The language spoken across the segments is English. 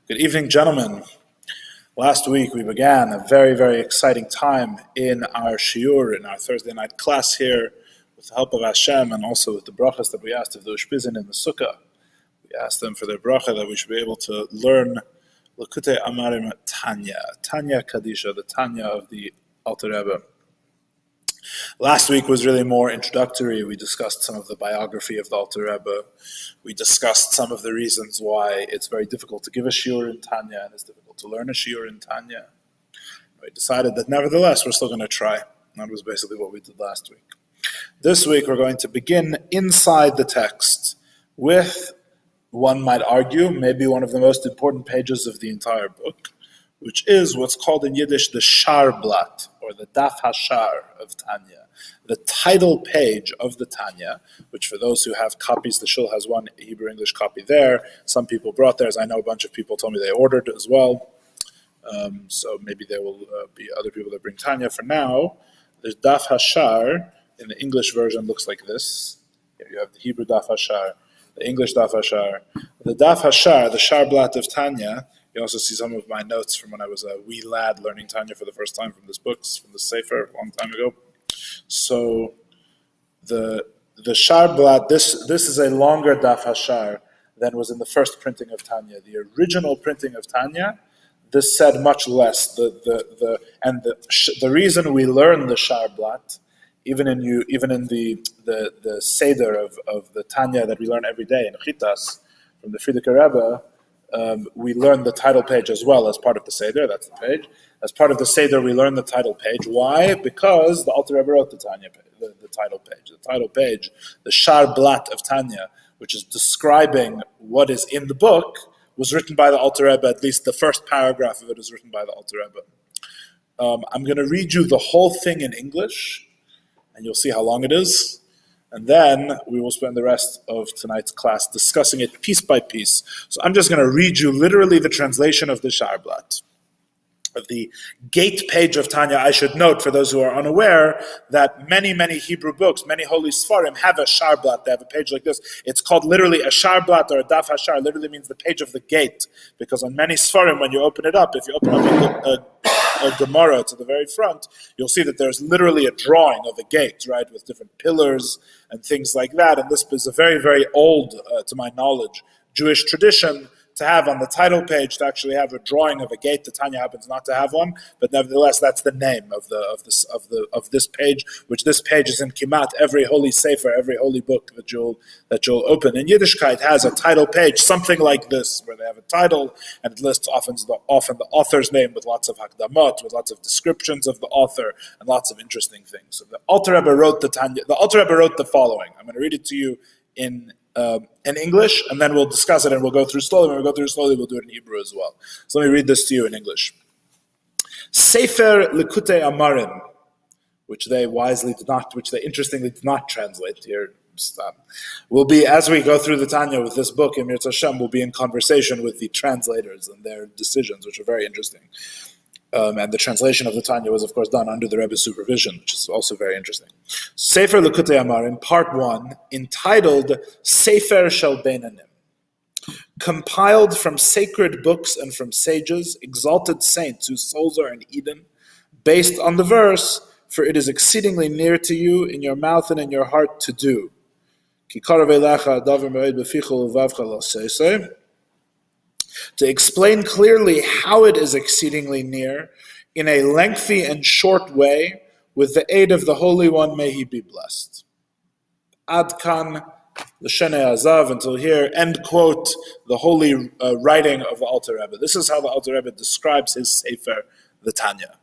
Good evening, gentlemen. Last week we began a very, very exciting time in our shiur, in our Thursday night class here, with the help of Hashem and also with the brachas that we asked of the ushpizin in the sukkah. We asked them for their bracha that we should be able to learn Likutei Amarim Tanya Kadisha, the Tanya of the Alter Rebbe. Last week was really more introductory. We discussed some of the biography of the Alter Rebbe. We discussed some of the reasons why it's very difficult to give a shiur in Tanya and it's difficult to learn a shiur in Tanya. We decided that nevertheless we're still going to try. That was basically what we did last week. This week we're going to begin inside the text with, one might argue, maybe one of the most important pages of the entire book, which is what's called in Yiddish the Sharblatt, or the Daf Hashar of Tanya, the title page of the Tanya, which for those who have copies, the Shul has one Hebrew-English copy there. Some people brought theirs. I know a bunch of people told me they ordered as well. So maybe there will be other people that bring Tanya. For now, there's Daf Hashar. In the English version looks like this. Here you have the Hebrew Daf Hashar, the English Daf Hashar. The Daf Hashar, the Sharblatt of Tanya. You also see some of my notes from when I was a wee lad learning Tanya for the first time from this books, from the Sefer, a long time ago. So the Sharblatt, this is a longer Daf Hashar than was in the first printing of Tanya. The original printing of Tanya, this said much less. The reason we learn the Sharblatt, even in the Seder of the Tanya that we learn every day in Chitas from the Frierdiker Rebbe, we learn the title page as well as part of the Seder. That's the page. As part of the Seder, we learn the title page. Why? Because the Alter Rebbe wrote the Tanya, the title page. The title page, the Sharblatt of Tanya, which is describing what is in the book, was written by the Alter Rebbe. At least the first paragraph of it is written by the Alter Rebbe. I'm going to read you the whole thing in English, and you'll see how long it is. And then we will spend the rest of tonight's class discussing it piece by piece. So I'm just going to read you literally the translation of the Sharblatt. Of the gate page of Tanya. I should note, for those who are unaware, that many, many Hebrew books, many holy Sfarim have a Sharblatt. They have a page like this. It's called literally a Sharblatt, or a Daf Hashar. Literally means the page of the gate. Because on many Sfarim, when you open it up, if you open up a Gemara to the very front, you'll see that there's literally a drawing of a gate, right, with different pillars and things like that. And this is a very, very old, to my knowledge, Jewish tradition to have on the title page, to actually have a drawing of a gate. The Tanya happens not to have one, but nevertheless, that's the name of this page. Which this page is in Kimat, every holy sefer, every holy book that you'll open. And Yiddishkeit has a title page, something like this, where they have a title and it lists often the author's name with lots of hakdamot, with lots of descriptions of the author and lots of interesting things. So the Alter Rebbe wrote the Tanya. The Alter Rebbe wrote the following. I'm going to read it to you in English, and then we'll discuss it and we'll go through slowly. When we go through slowly, we'll do it in Hebrew as well. So let me read this to you in English. Sefer Likutei Amarim, which they interestingly did not translate here. Will be, as we go through the Tanya with this book, in Mirz Hashem, we'll be in conversation with the translators and their decisions, which are very interesting. And the translation of the Tanya was, of course, done under the Rebbe's supervision, which is also very interesting. Sefer Likutei Amarim, Part 1, entitled Sefer Shel Beinanim, compiled from sacred books and from sages, exalted saints whose souls are in Eden, based on the verse, for it is exceedingly near to you, in your mouth and in your heart to do. Ki karav elecha davar me'od beficha u'levavcha la'aseh. To explain clearly how it is exceedingly near, in a lengthy and short way, with the aid of the Holy One, may he be blessed. Ad kan, l'shenei azav, until here, end quote, the holy writing of the Alter Rebbe. This is how the Alter Rebbe describes his Sefer, the Tanya.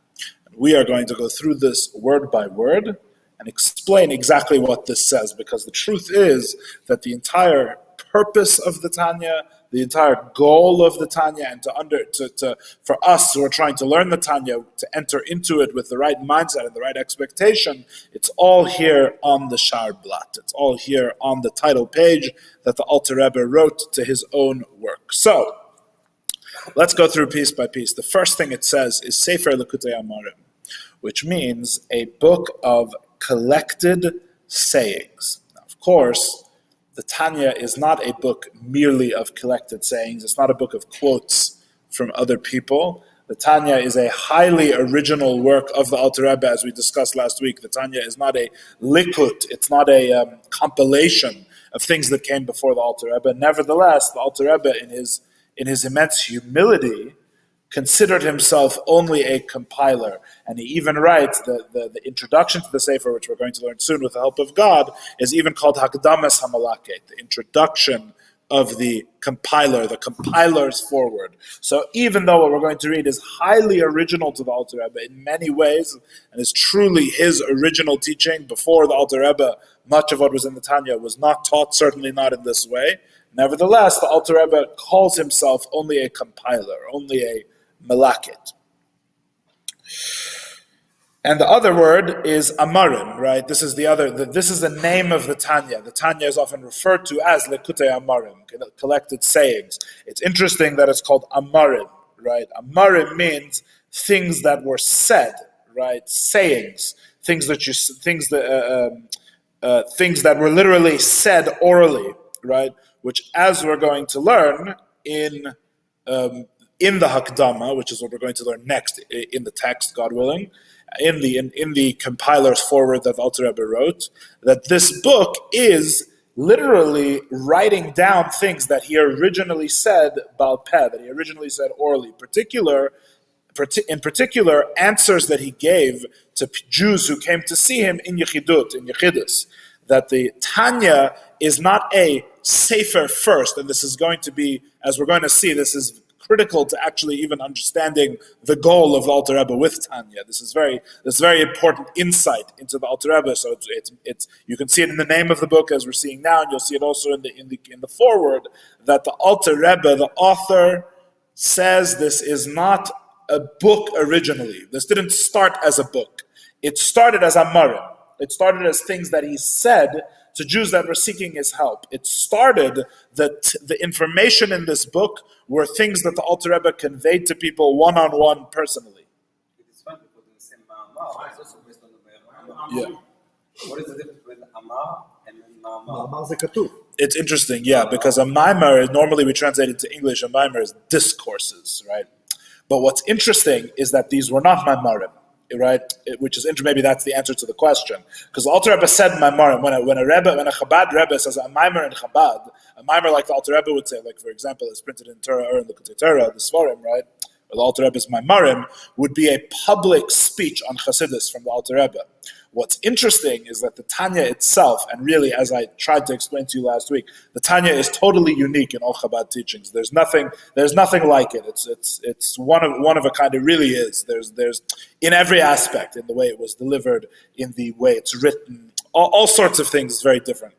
And we are going to go through this word by word and explain exactly what this says, because the truth is that the entire purpose of the Tanya, the entire goal of the Tanya, and for us who are trying to learn the Tanya, to enter into it with the right mindset and the right expectation, it's all here on the Sharblatt. It's all here on the title page that the Alter Rebbe wrote to his own work. So, let's go through piece by piece. The first thing it says is Sefer Likutei Amarim, which means a book of collected sayings. Now, of course, the Tanya is not a book merely of collected sayings. It's not a book of quotes from other people. The Tanya is a highly original work of the Alter Rebbe, as we discussed last week. The Tanya is not a likut, it's not a compilation of things that came before the Alter Rebbe. Nevertheless, the Alter Rebbe, in his immense humility, considered himself only a compiler. And he even writes, the introduction to the Sefer, which we're going to learn soon with the help of God, is even called Hakdamas Hamalaket, the introduction of the compiler, the compiler's forward. So even though what we're going to read is highly original to the Alter Rebbe in many ways, and is truly his original teaching, before the Alter Rebbe, much of what was in the Tanya was not taught, certainly not in this way. Nevertheless, the Alter Rebbe calls himself only a compiler, only a Malaket. And the other word is Amarim, right? This is the name of the Tanya. The Tanya is often referred to as Lekutei Amarim, collected sayings. It's interesting that it's called Amarim, right? Amarim means things that were said, right? Sayings, things that were literally said orally, right? Which, as we're going to learn in the Hakdama, which is what we're going to learn next in the text, God willing, in the compiler's forward that Alter Rebbe wrote, that this book is literally writing down things that he originally said Baal Peh, that he originally said orally. In particular, answers that he gave to Jews who came to see him in Yechidus. That the Tanya is not a sefer first, and this is going to be, as we're going to see, this is critical to actually even understanding the goal of the Alter Rebbe with Tanya. This is very important insight into the Alter Rebbe. So it's you can see it in the name of the book as we're seeing now, and you'll see it also in the foreword, that the Alter Rebbe, the author, says this is not a book originally. This didn't start as a book. It started as Amarim. It started as things that he said to Jews that were seeking his help. It started that the information in this book were things that the Alter Rebbe conveyed to people one-on-one personally. It's fun because in the same Ma'amar, it's also based on the Ma'amar. Yeah. What is the difference between Amar and Ma'amar? Ma'amar ze katuv. It's interesting, yeah, because a maimer, normally we translate it to English, a maimer is discourses, right? But what's interesting is that these were not maimarim, right? Which is interesting. Maybe that's the answer to the question. Because the Alter Rebbe said maimarim. When a Chabad Rebbe says a maimer in Chabad, a maimer like the Alter Rebbe would say, like for example, it's printed in Torah or in the Torah, the Svarim, right? Or the Alter Rebbe's maimarim would be a public speech on Hasidis from the Alter Rebbe. What's interesting is that the Tanya itself, and really, as I tried to explain to you last week, the Tanya is totally unique in all Chabad teachings. There's nothing like it. It's one of a kind. It really is. There's in every aspect, in the way it was delivered, in the way it's written, all sorts of things is very different.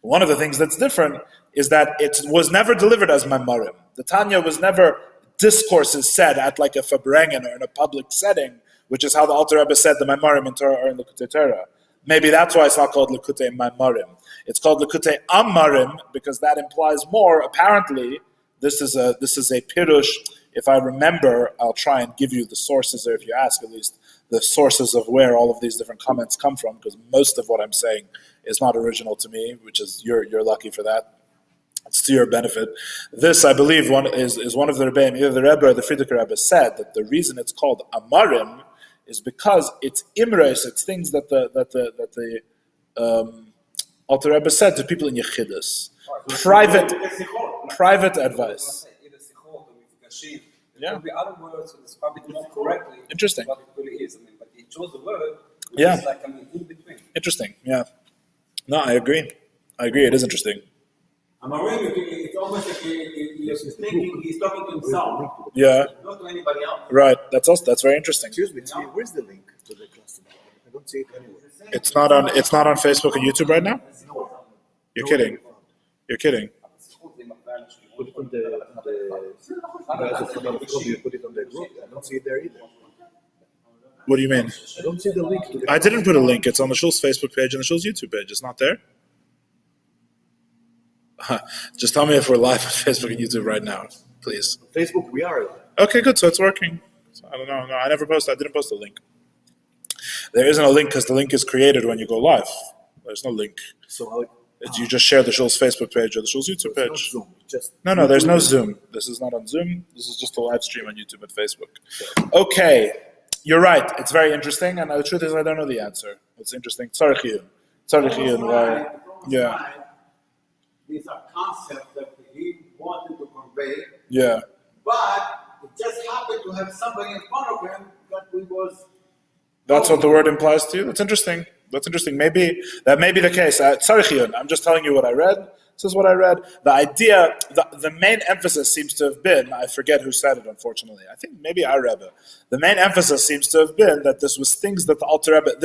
One of the things that's different is that it was never delivered as maimarim. The Tanya was never discourses said at like a fabrengen or in a public setting, which is how the Alter Rebbe said the Maimarim in Torah or in Likutei Torah. Maybe that's why it's not called Likutei Maimarim. It's called Likutei Amarim because that implies more. Apparently, this is a pirush. If I remember, I'll try and give you the sources, or if you ask at least, the sources of where all of these different comments come from, because most of what I'm saying is not original to me, which is you're lucky for that. It's to your benefit. This, I believe, is one of the Rebbeim, either the Rebbe or the Frierdiker Rebbe said that the reason it's called Amarim is because it's imres, it's things that the Alter Rebbe said to people in Yechidus. Private advice. Yeah. There could be other words to describe it more correctly. Interesting. What it really is. But he chose the word which Yeah. is like in between. Interesting. Yeah. No, I agree. It is interesting. Amarim, it's almost like he's thinking, he's talking to himself, Yeah. not to anybody else. Right. That's very interesting. Excuse me, where's the link to the class today? I don't see it anywhere. It's not on Facebook and YouTube right now? You're kidding. You're kidding. Put it on the guys of Chabad of Cobb, you put it on the group. I don't see it there either. What do you mean? I don't see the link to the I didn't put a link. It's on the Shul's Facebook page and the Shul's YouTube page. It's not there? Just tell me if we're live on Facebook and YouTube right now, please. Facebook. We are. Okay, good. So it's working. So I don't know. No, I didn't post a link. There isn't a link because the link is created when you go live. There's no link. So You just share the Shul's Facebook page or the Shul's YouTube It's not page. Zoom. It's just No, there's no Zoom. This is not on Zoom. This is just a live stream on YouTube and Facebook. Okay, you're right. It's very interesting, and the truth is I don't know the answer. It's interesting. Sorry, Chiyun. Why? Yeah. These are concepts that he wanted to convey, Yeah. but it just happened to have somebody in front of him that we was. That's what the word implies to you? That's interesting. Maybe that may be the case. Sorry, Chiyun. I'm just telling you what I read. This is what I read. The idea, the main emphasis seems to have been, I forget who said it, unfortunately. I think maybe our Rebbe. The main emphasis seems to have been that this was things that the Alter Rebbe,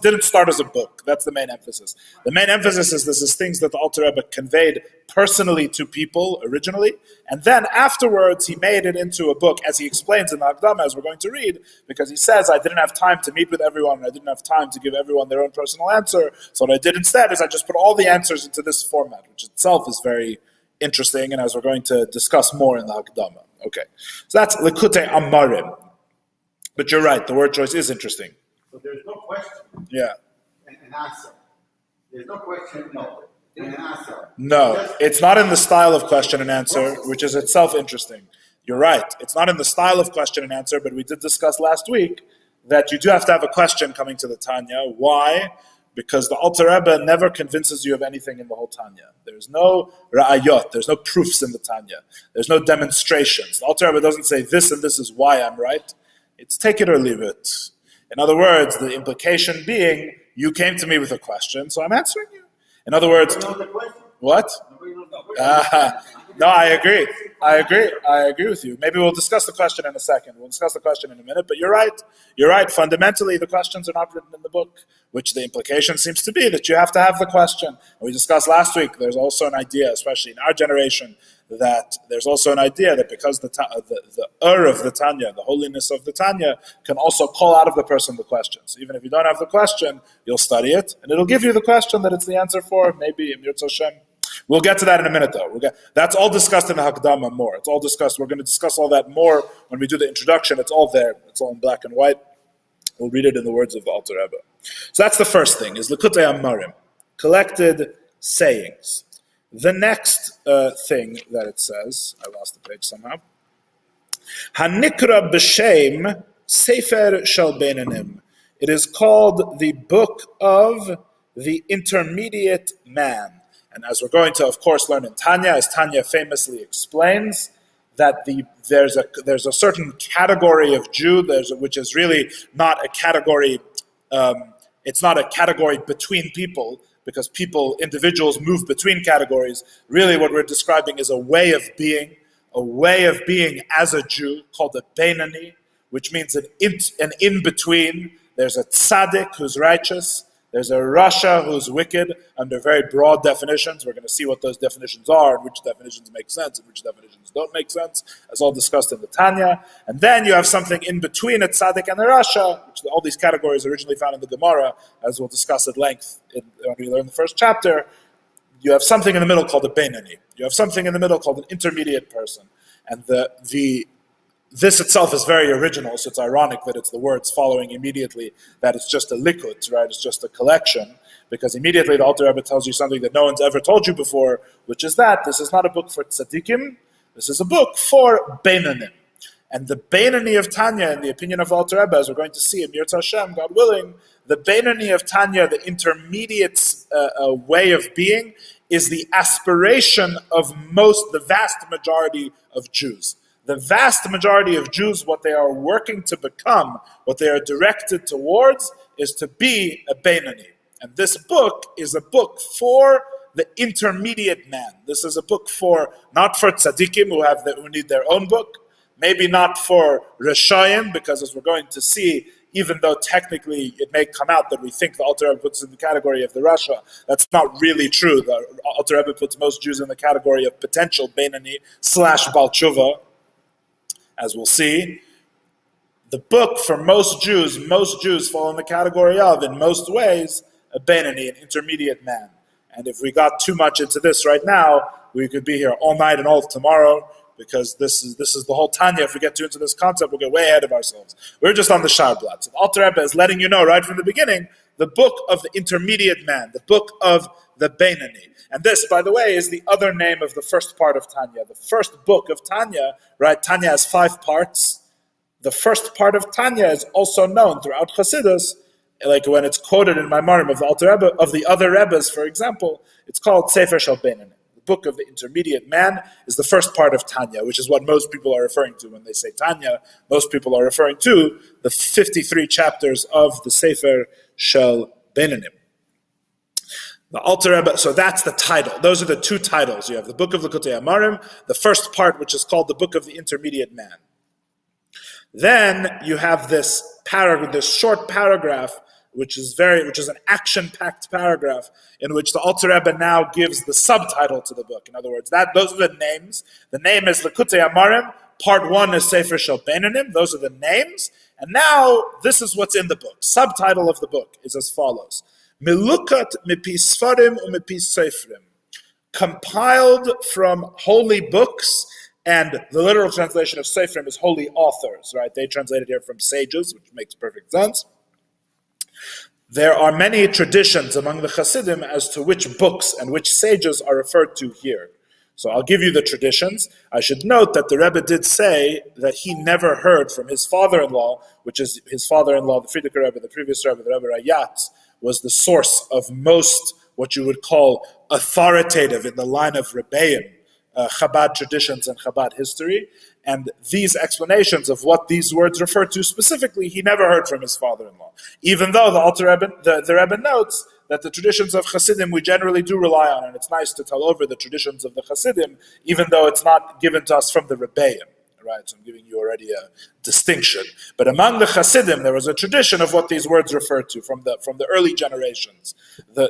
didn't start as a book. That's the main emphasis. The main emphasis is this is things that the Alter Rebbe conveyed personally to people originally, and then afterwards he made it into a book, as he explains in the Hagdama, as we're going to read, because he says, I didn't have time to meet with everyone, and I didn't have time to give everyone their own personal answer, so what I did instead is I just put all the answers into this format, which itself is very interesting, and as we're going to discuss more in the Hagdama. Okay, so that's Likutei Amarim. But you're right, the word choice is interesting. So there's no question Yeah. and an answer. There's no question, no, and an answer. No, it's not in the style of question and answer, which is itself interesting. You're right. It's not in the style of question and answer, but we did discuss last week that you do have to have a question coming to the Tanya. Why? Because the Alter Rebbe never convinces you of anything in the whole Tanya. There's no ra'ayot, there's no proofs in the Tanya. There's no demonstrations. The Alter Rebbe doesn't say this and this is why I'm right. It's take it or leave it. In other words, the implication being, you came to me with a question, so I'm answering you. In other words, what? No, I agree. I agree with you. Maybe we'll discuss the question in a second. We'll discuss the question in a minute, but you're right. You're right. Fundamentally, the questions are not written in the book, which the implication seems to be that you have to have the question. And we discussed last week, there's also an idea, especially in our generation, that there's also an idea that because the of the Tanya, the holiness of the Tanya, can also call out of the person the question. So even if you don't have the question, you'll study it, and it'll give you the question that it's the answer for, maybe in Yirtzeh Hashem. We'll get to that in a minute, though. That's all discussed in the Hakdama more. It's all discussed. We're going to discuss all that more when we do the introduction. It's all there. It's all in black and white. We'll read it in the words of the Alter Rebbe. So that's the first thing, is Likutei Amarim, collected sayings. The next thing that it says, I lost the page somehow, Hanikra b'shem Sefer Shel Beinanim. It is called the Book of the Intermediate Man. And as we're going to, of course, learn in Tanya, as Tanya famously explains, that there's a certain category of Jew, which is really not a category. It's not a category between people, because individuals move between categories. Really, what we're describing is a way of being as a Jew called a Beinani, which means an in between. There's a tzaddik who's righteous. There's a Rasha who's wicked under very broad definitions. We're going to see what those definitions are and which definitions make sense and which definitions don't make sense, as all discussed in the Tanya. And then you have something in between a tzaddik and a Rasha, which all these categories are originally found in the Gemara, as we'll discuss at length when we learn the first chapter. You have something in the middle called a Beinani. You have something in the middle called an intermediate person. And this itself is very original, so it's ironic that it's the words following immediately that it's just a likut, right? It's just a collection, because immediately the Alter Rebbe tells you something that no one's ever told you before, which is that this is not a book for tzaddikim, this is a book for Beinanim. And the Beinani of Tanya, in the opinion of Alter Rebbe, as we're going to see in Yirtzeh Hashem, God willing, the Beinani of Tanya, the intermediate way of being, is the aspiration of the vast majority of Jews. The vast majority of Jews, what they are working to become, what they are directed towards, is to be a Beinani. And this book is a book for the intermediate man. This is a book not for tzaddikim who need their own book, maybe not for Rishayim, because as we're going to see, even though technically it may come out that we think the Alter Rebbe puts in the category of the Rasha, that's not really true. The Alter Rebbe puts most Jews in the category of potential Beinani / Bal Tshuva. As we'll see, the book for most Jews fall in the category of, in most ways, a Beinani, an intermediate man. And if we got too much into this right now, we could be here all night and all tomorrow, because this is the whole Tanya. If we get too into this concept, we'll get way ahead of ourselves. We're just on the Sharblat. So the Alter Rebbe is letting you know right from the beginning, the book of the intermediate man, the book of the Beinani. And this, by the way, is the other name of the first part of Tanya. The first book of Tanya, right? Tanya has 5 parts. The first part of Tanya is also known throughout Chassidus, like when it's quoted in Maimarim of the Alter Rebbe, of the other Rebbes, for example, it's called Sefer Shel Beinani. The book of the intermediate man is the first part of Tanya, which is what most people are referring to when they say Tanya. Most people are referring to the 53 chapters of the Sefer Shel Beinani. The Alter Rebbe, so that's the title. Those are the 2 titles. You have the Book of Likutei Amarim, the first part, which is called the Book of the Intermediate Man. Then you have this paragraph, this short paragraph, which is an action-packed paragraph, in which the Alter Rebbe now gives the subtitle to the book. In other words, those are the names. The name is Likutei Amarim. Part 1 is Sefer Shel Beinanim. Those are the names. And now this is what's in the book. Subtitle of the book is as follows: Milukat mipi sfarim u'mipi seifrim, compiled from holy books, and the literal translation of seifrim is holy authors, right? They translated here from sages, which makes perfect sense. There are many traditions among the Hasidim as to which books and which sages are referred to here. So I'll give you the traditions. I should note that the Rebbe did say that he never heard from his father-in-law, which is his father-in-law, the Frierdiker Rebbe, the previous Rebbe, the Rebbe Rayatz, was the source of most what you would call authoritative in the line of Rebbeim, Chabad traditions and Chabad history. And these explanations of what these words refer to specifically, he never heard from his father-in-law. Even though the Alter Rebbe, the Rebbe notes that the traditions of Chassidim we generally do rely on, and it's nice to tell over the traditions of the Chassidim, even though it's not given to us from the Rebbeim. Right, so I'm giving you already a distinction. But among the Chassidim, there was a tradition of what these words refer to from the early generations.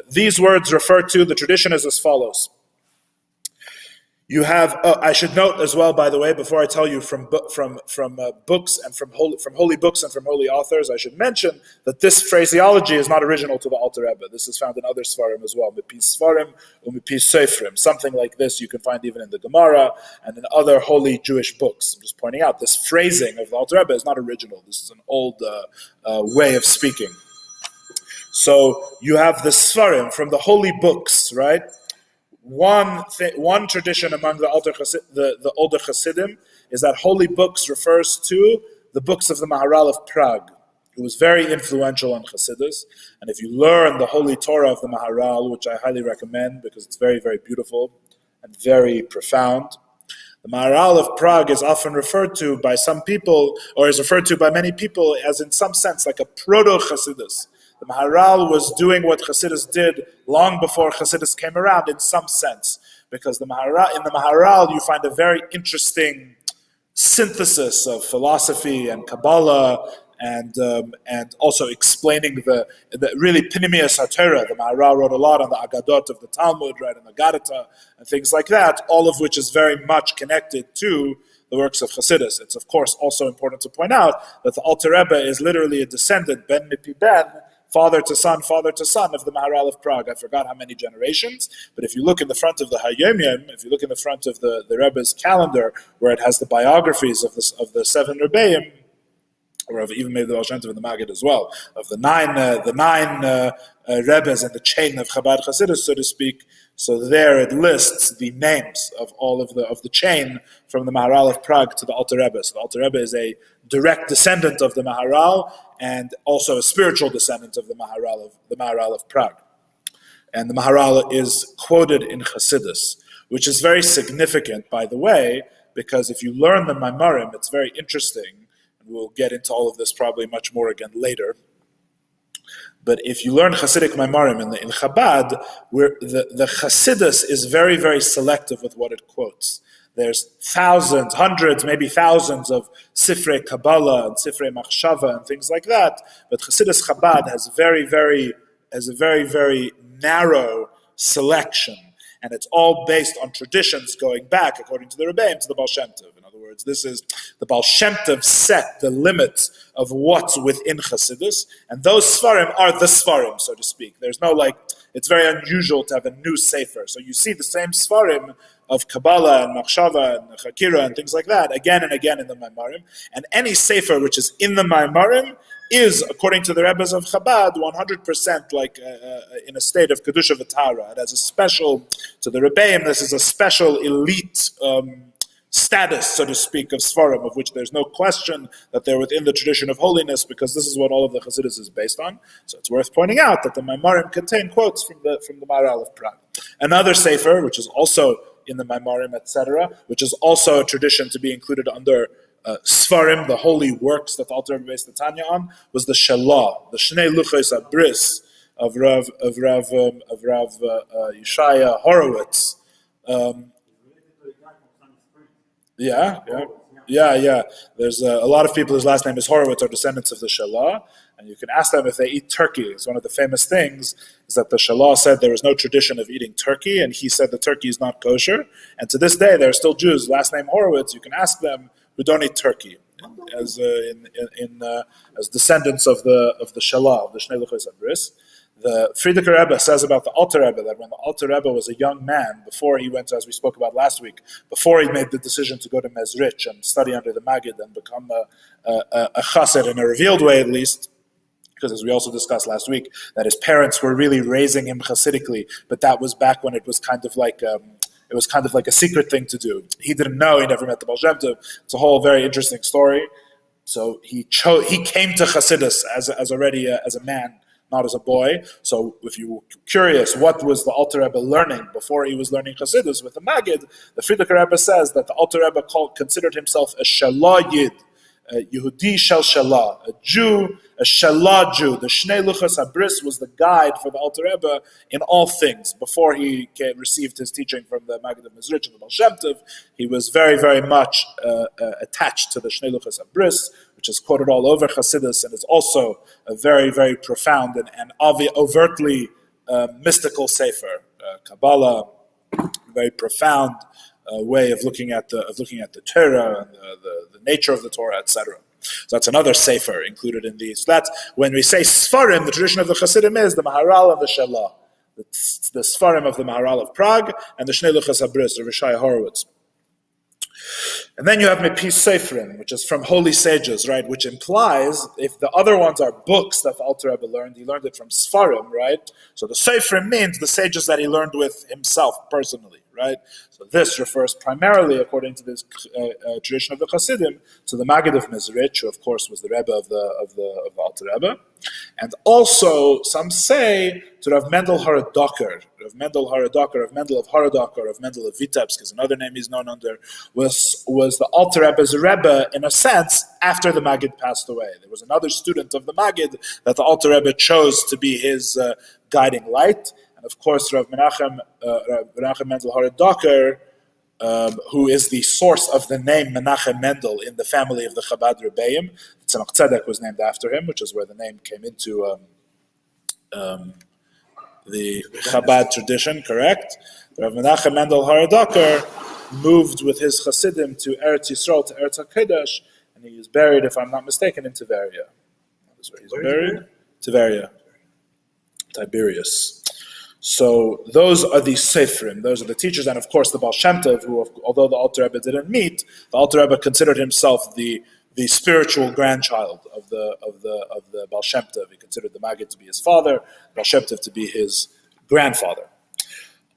These words refer to, the tradition is as follows. You have. I should note as well, by the way, before I tell you from books and from holy books and from holy authors, I should mention that this phraseology is not original to the Alter Rebbe. This is found in other Sfarim as well. Mipi Sfarim u'mipi Seifrim. Something like this you can find even in the Gemara and in other holy Jewish books. I'm just pointing out this phrasing of the Alter Rebbe is not original. This is an old way of speaking. So you have the Sfarim from the holy books, right? One tradition among the older Chassidim is that holy books refers to the books of the Maharal of Prague, who was very influential on Chassidus. And if you learn the Holy Torah of the Maharal, which I highly recommend because it's very, very beautiful and very profound, the Maharal of Prague is often referred to by some people, or is referred to by many people as in some sense like a proto-Chassidus. The Maharal was doing what Chassidus did long before Chassidus came around in some sense, because in the Maharal you find a very interesting synthesis of philosophy and Kabbalah and also explaining the really Pnimius HaTorah. The Maharal wrote a lot on the Agadot of the Talmud, right, and the Gadata and things like that, all of which is very much connected to the works of Chassidus. It's of course also important to point out that the Alter Rebbe is literally a descendant, ben mipi ben, father to son of the Maharal of Prague. I forgot how many generations, but if you look in the front of the Hayomim, if you look in the front of the Rebbe's calendar, where it has the biographies of the 7 Rebbeim, or of even maybe the Baal Shem Tov and the Maggid as well, of the nine Rebbes in the chain of Chabad Chassidus, so to speak. So there it lists the names of all of the chain from the Maharal of Prague to the Alter Rebbe. So the Alter Rebbe is a direct descendant of the Maharal and also a spiritual descendant of the Maharal of Prague. And the Maharal is quoted in Chassidus, which is very significant, by the way, because if you learn the Maimarim, it's very interesting. We'll get into all of this probably much more again later. But if you learn Hasidic Maimarim in Chabad, where the Chassidus is very, very selective with what it quotes. There's thousands, hundreds, maybe thousands of Sifrei Kabbalah and Sifrei Machshava and things like that. But Chassidus Chabad has a very, very narrow selection. And it's all based on traditions going back, according to the Rebbeim, to the Baal Shem Tov. In other words, this is the Baal Shem Tov set the limits of what's within Chassidus, and those Sfarim are the Sfarim, so to speak. There's no it's very unusual to have a new Sefer. So you see the same Sfarim of Kabbalah and Machshava and Chakira and things like that again and again in the Maimarim. And any Sefer which is in the Maimarim is, according to the Rebbes of Chabad, 100% like in a state of Kedusha V'Tara. It has a special, to the Rebbeim, this is a special elite status, so to speak, of Svarim, of which there's no question that they're within the tradition of holiness, because this is what all of the Hasidus is based on. So it's worth pointing out that the Maimarim contain quotes from the Maharal of Prague. Another Sefer, which is also in the Maimarim, etc., which is also a tradition to be included under Svarim, the holy works that the Alter Rebbe based the Tanya on, was the Shalah, the Shnei Luchos Abris of Rav Yeshaya Horowitz. Yeah. There's a lot of people whose last name is Horowitz are descendants of the Shalah, and you can ask them if they eat turkey. It's one of the famous things is that the Shalah said there was no tradition of eating turkey, and he said the turkey is not kosher. And to this day, there are still Jews, last name Horowitz. You can ask them who don't eat turkey as descendants of the Shalah, of the Shnei Luchos Abris. The Frierdiker Rebbe says about the Alter Rebbe that when the Alter Rebbe was a young man, before he went, as we spoke about last week, before he made the decision to go to Mezrich and study under the Maggid and become a chassid in a revealed way at least, because as we also discussed last week, that his parents were really raising him chassidically, but that was back when it was kind of like a secret thing to do. He didn't know, he never met the Baal Shem Tov. It's a whole very interesting story. So he came to Chassidus as a man, not as a boy. So if you were curious, what was the Alter Rebbe learning before he was learning Chassidus with the Maggid, the Frierdiker Rebbe says that the Alter Rebbe considered himself a Shalah Yid, a Yehudi Shel Shalah, a Jew, a Shalah Jew. The Shnei Luchos Abris was the guide for the Alter Rebbe in all things. Before he received his teaching from the Maggid of Mezrich and the Baal Shem Tov, he was very, very much attached to the Shnei Luchos Abris, which is quoted all over Chassidus, and is also a very, very profound and overtly mystical sefer. Kabbalah, very profound way of looking at the Torah and the nature of the Torah, etc. So that's another sefer included in these. That's when we say Sfarim, the tradition of the Chassidim is the Maharal and the Shalah, the Sfarim of the Maharal of Prague and the Shnei Luchos Abris of Yeshaya Horowitz. And then you have Mepis Seferim, which is from holy sages, right? Which implies, if the other ones are books that the Alter Rebbe learned, he learned it from Sfarim, right? So the Seferim means the sages that he learned with himself personally, right? So this refers primarily, according to this tradition of the Chassidim, to the Maggid of Mezrich, who of course was the Rebbe of the Alter Rebbe, and also some say to Rav Mendel Haradoker, Rav Mendel of Haradoker, Rav Mendel of Vitebsk is another name he's known under, was the Alter Rebbe's Rebbe in a sense after the Maggid passed away. There was another student of the Maggid that the Alter Rebbe chose to be his guiding light. Of course, Rav Menachem Mendel Haradoker, who is the source of the name Menachem Mendel in the family of the Chabad Rebbeim. Tzemach Tzedek was named after him, which is where the name came into the Chabad tradition, correct? Rav Menachem Mendel Haradoker moved with his Chassidim to Eretz Yisrael, to Eretz HaKodesh, and he is buried, if I'm not mistaken, in Tiberia. That is where he's buried. Tiberia. Tiberius. So those are the Seferim, those are the teachers, and of course the Baal Shem Tov, who, although the Alter Rebbe didn't meet, the Alter Rebbe considered himself the spiritual grandchild of the Baal Shem Tov. He considered the Maggid to be his father, Baal Shem Tov to be his grandfather.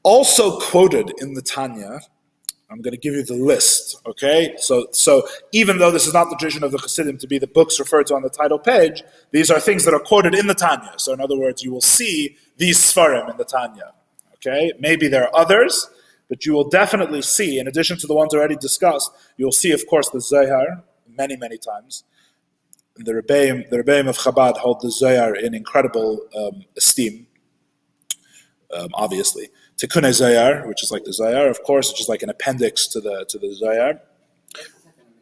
Also quoted in the Tanya, I'm going to give you the list, okay? So even though this is not the tradition of the Chassidim to be the books referred to on the title page, these are things that are quoted in the Tanya. So in other words, you will see these Sfarim in the Tanya, okay? Maybe there are others, but you will definitely see, in addition to the ones already discussed, you'll see, of course, the Zohar many, many times. The Rebbeim of Chabad hold the Zohar in incredible esteem, obviously. Tikkunei Zohar, which is like the Zohar, of course, which is like an appendix to the Zohar.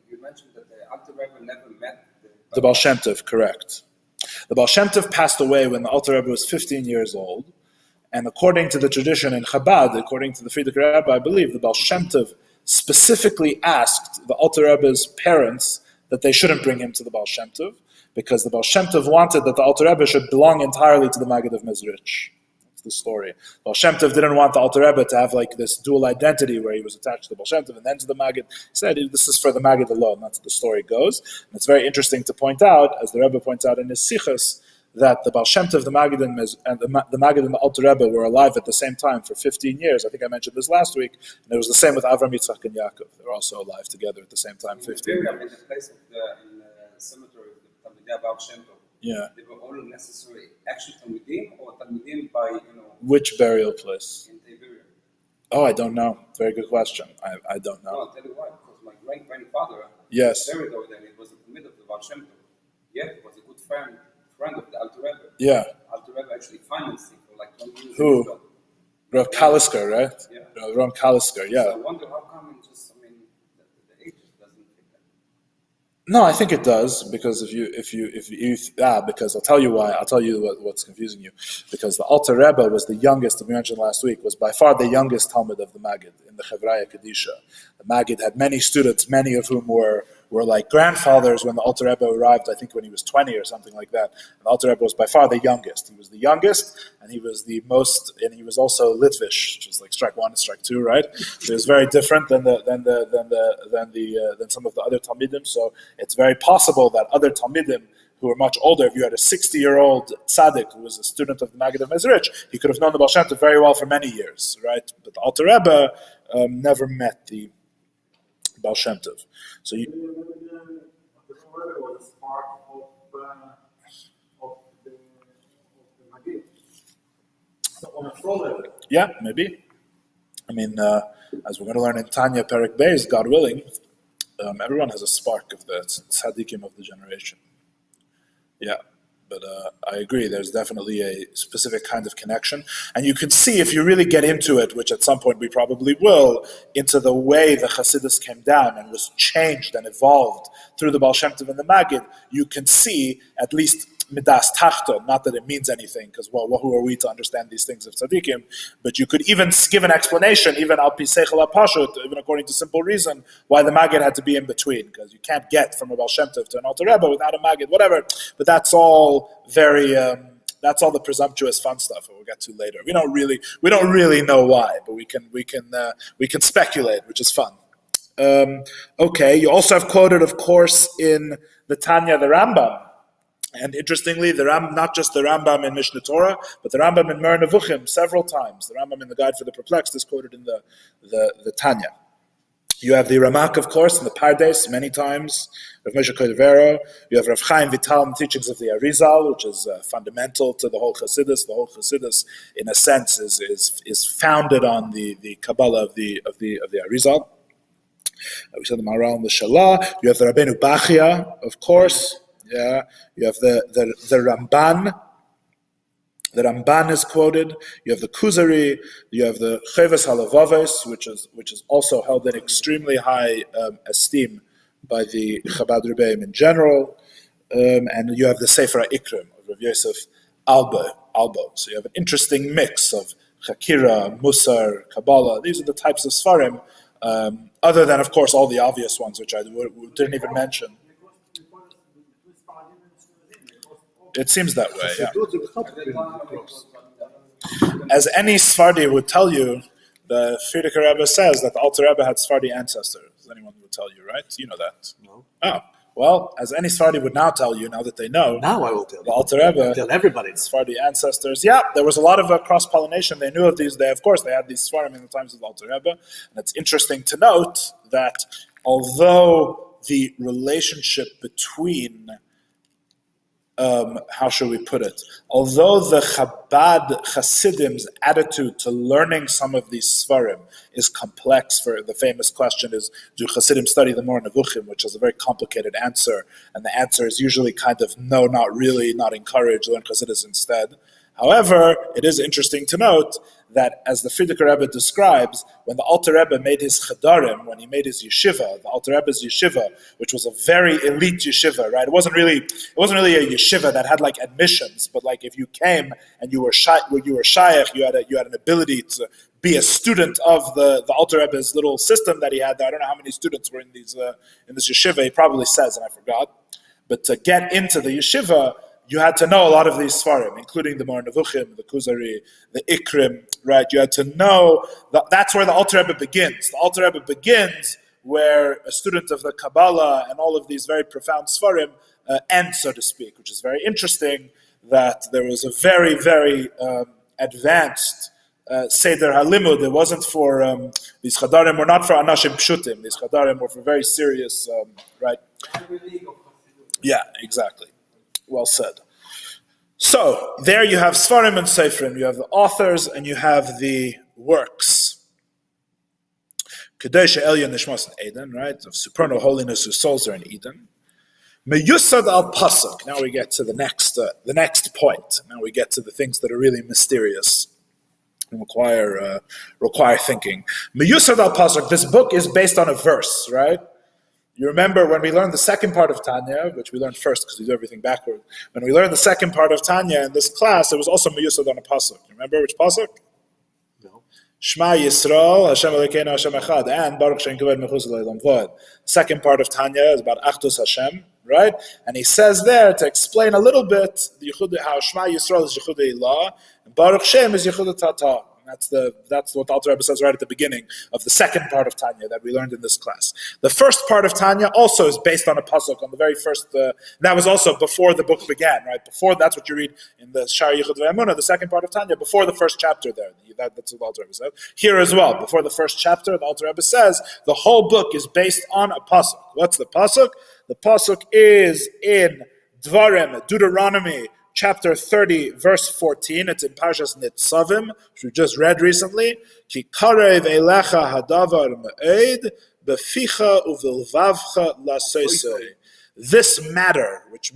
You mentioned that the Alter Rebbe never met the Baal Shem Tov, correct. The Baal Shem Tov passed away when the Alter Rebbe was 15 years old, and according to the tradition in Chabad, according to the Frierdiker Rebbe, I believe the Baal Shem Tov specifically asked the Alter Rebbe's parents that they shouldn't bring him to the Baal Shem Tov, because the Baal Shem Tov wanted that the Alter Rebbe should belong entirely to the Maggid of Mezrich. the story. Baal Shem Tov didn't want the Alter Rebbe to have like this dual identity where he was attached to the Baal Shem Tov and then to the Maggid. He said this is for the Maggid alone. That's how the story goes. And it's very interesting to point out, as the Rebbe points out in his Sichos, that the Baal Shem Tov, the Maggid, and the Maggid and the Alter Rebbe were alive at the same time for 15 years. I think I mentioned this last week. And it was the same with Avram, Yitzchak, and Yaakov. They were also alive together at the same time, 15 years. In the place of in the cemetery of the Talmidei Baal Shem Tov, Yeah. they were all necessary actual Talmidim or Talmidim by, Which burial place? in Tiberium. Oh, I don't know. Very good question. I don't know. No, I'll tell you why. Because my great-grandfather Yes. buried over there, and it was the Talmid of the Baal Shem Tov. Yet it was a good friend of the Alter Rebbe. Yeah. Alter Rebbe actually financed him for like 20 years. Who? Rav Kalisker, right? Yeah. Rav Kalisker, So yeah. I wonder how come it just, the age just doesn't fit that. No, I think it does because because I'll tell you why. I'll tell you what's confusing you. Because the Alter Rebbe was the youngest, that we mentioned last week, was by far the youngest Talmud of the Maggid in the Chevraya Kedisha. The Maggid had many students, many of whom were like grandfathers when the Alter Rebbe arrived, I think when he was 20 or something like that. And the Alter Rebbe was by far the youngest. He was the youngest, and he was the most, and he was also Litvish, which is like strike one and strike two, right? So it was very different than some of the other Talmidim. So it's very possible that other Talmidim who were much older, if you had a 60-year-old tzaddik who was a student of the Maggid of Mezrich, he could have known the Baal Shem Tov very well for many years, right? But the Alter Rebbe never met the Baal Shem Tov. So you, The Rebbe was part of the Maggid. So on a soul level. yeah, maybe. I mean, as we're going to learn in Tanya Perek Beis, God willing, everyone has a spark of the tzaddikim of the generation. Yeah, but I agree. There's definitely a specific kind of connection. And you can see, if you really get into it, which at some point we probably will, into the way the Hasidus came down and was changed and evolved through the Baal Shem Tov and the Maggid, you can see, at least midas tachton, not that it means anything, because, well, who are we to understand these things of tzaddikim, but you could even give an explanation, even al pi seichel hapashut, even according to simple reason, why the Maggid had to be in between, because you can't get from a Baal Shem Tov to an Alter Rebbe without a Maggid, whatever, but that's all very, that's all the presumptuous fun stuff that we'll get to later. We don't really know why, but we can speculate, which is fun. Okay, you also have quoted, of course, in the Tanya, the Rambam. And interestingly, not just the Rambam in Mishnah Torah, but the Rambam in Mer Nevuchim several times. The Rambam in the Guide for the Perplexed is quoted in the Tanya. You have the Ramak, of course, in the Pardes many times, Rav Moshe Cordovero. You have Rav Chaim Vital in the teachings of the Arizal, which is fundamental to the whole Chassidus. The whole Chassidus, in a sense, is founded on the Kabbalah of the Arizal. We said the Maharal and the Shalah. You have the Rabbeinu Bachia, of course. Yeah, you have the Ramban. The Ramban is quoted. You have the Kuzari. You have the Cheves Halavaves, which is also held in extremely high esteem by the Chabad Rebbeim in general. And you have the Sefer HaIkrim of Rav Yosef Albo. So you have an interesting mix of Chakira, Musar, Kabbalah. These are the types of Sfarim, other than, of course, all the obvious ones, which I didn't even mention. It seems that way, yeah. As any Sephardi would tell you, the Frierdiker Rebbe says that the Alter Rebbe had Sephardi ancestors. Anyone would tell you, right? You know that. No. Oh, well, as any Sephardi would now tell you, now that they know, Now I will tell the you. Alter Rebbe, Tell everybody. Sephardi ancestors. Yeah, there was a lot of cross-pollination. They knew of these. Of course, they had these Sephardim in the times of the Alter Rebbe. And it's interesting to note that although the relationship between how should we put it? Although the Chabad Chasidim's attitude to learning some of these Svarim is complex, for the famous question is, do Chasidim study the More Nevuchim, which is a very complicated answer, and the answer is usually kind of no, not really, not encouraged, learn Chassidus instead. However, it is interesting to note that, as the Frierdiker Rebbe describes, when the Alter Rebbe made his Chadarim, when he made his yeshiva, the Alter Rebbe's yeshiva, which was a very elite yeshiva, right? It wasn't really a yeshiva that had like admissions, but like if you came and you were shaykh, you had an ability to be a student of the Alter Rebbe's little system that he had. I don't know how many students were in this yeshiva. He probably says, and I forgot. But to get into the yeshiva, you had to know a lot of these Sfarim, including the Mar Nevuchim, the Kuzari, the Ikrim, right? You had to know, that's where the Alter Rebbe begins. The Alter Rebbe begins where a student of the Kabbalah and all of these very profound Sfarim end, so to speak, which is very interesting that there was a very, very advanced Seder HaLimud. It wasn't for, these Chadarim were not for Anashim Pshutim. These Chadarim were for very serious, right? Yeah, exactly. Well said. So, there you have Sfarim and Seifrim. You have the authors and you have the works. Kadesh Elyon Nishmas in Eden, right? Of supernal holiness whose souls are in Eden. Meyusad al Pasuk. Now we get to the next point. Now we get to the things that are really mysterious and require thinking. Meyusad al Pasuk. This book is based on a verse, right? You remember when we learned the second part of Tanya, which we learned first because we do everything backward. When we learned the second part of Tanya in this class, it was also Meyusad on a Pasuk. You remember which Pasuk? Shema Yisrael, Hashem Elokeinu, Hashem Echad, and Baruch Shem Kavod Mechus L'Olam Vod. Second part of Tanya is about Achdus Hashem, right? And he says there to explain a little bit how Shema Yisrael is Yichud Ilah, and Baruch Shem is Yichud Tata. That's what the Alter Rebbe says right at the beginning of the second part of Tanya that we learned in this class. The first part of Tanya also is based on a pasuk on the very first. That was also before the book began, right? Before, that's what you read in the Shar Yichud Ve'emunah, the second part of Tanya, before the first chapter there. That's what the Alter Rebbe says. Here as well, before the first chapter, the Alter Rebbe says the whole book is based on a pasuk. What's the pasuk? The pasuk is in Dvarim, Deuteronomy, chapter 30, verse 14. It's in Parshas Nitzavim, which we just read recently. Ki karev elecha hadavar me'ed, beficha uvilvavcha laseisei. This matter, which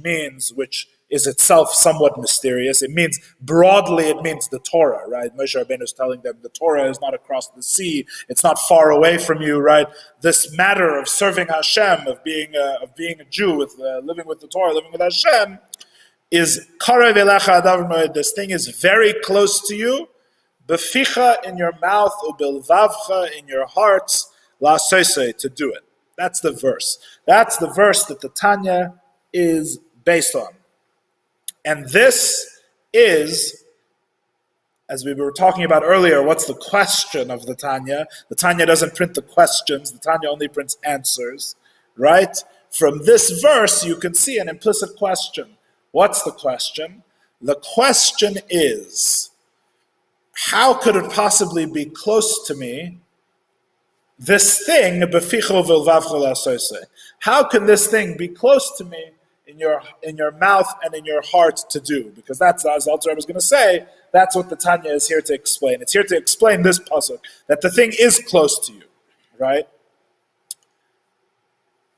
is itself somewhat mysterious. It means, broadly, it means the Torah, right? Moshe Rabbeinu is telling them the Torah is not across the sea. It's not far away from you, right? This matter of serving Hashem, of being a Jew, with living with the Torah, living with Hashem, is karev elecha hadavar me'ed. This thing is very close to you. Beficha, in your mouth, ubilvavcha, in your hearts, la'asosei, to do it. That's the verse. That's the verse that the Tanya is based on. And this is, as we were talking about earlier, what's the question of the Tanya? The Tanya doesn't print the questions. The Tanya only prints answers, right? From this verse, you can see an implicit question. What's the question? The question is, how could it possibly be close to me, this thing, how can this thing be close to me in your mouth and in your heart to do? Because that's, as Alter Rebbe is going to say, that's what the Tanya is here to explain. It's here to explain this pasuk, that the thing is close to you, right?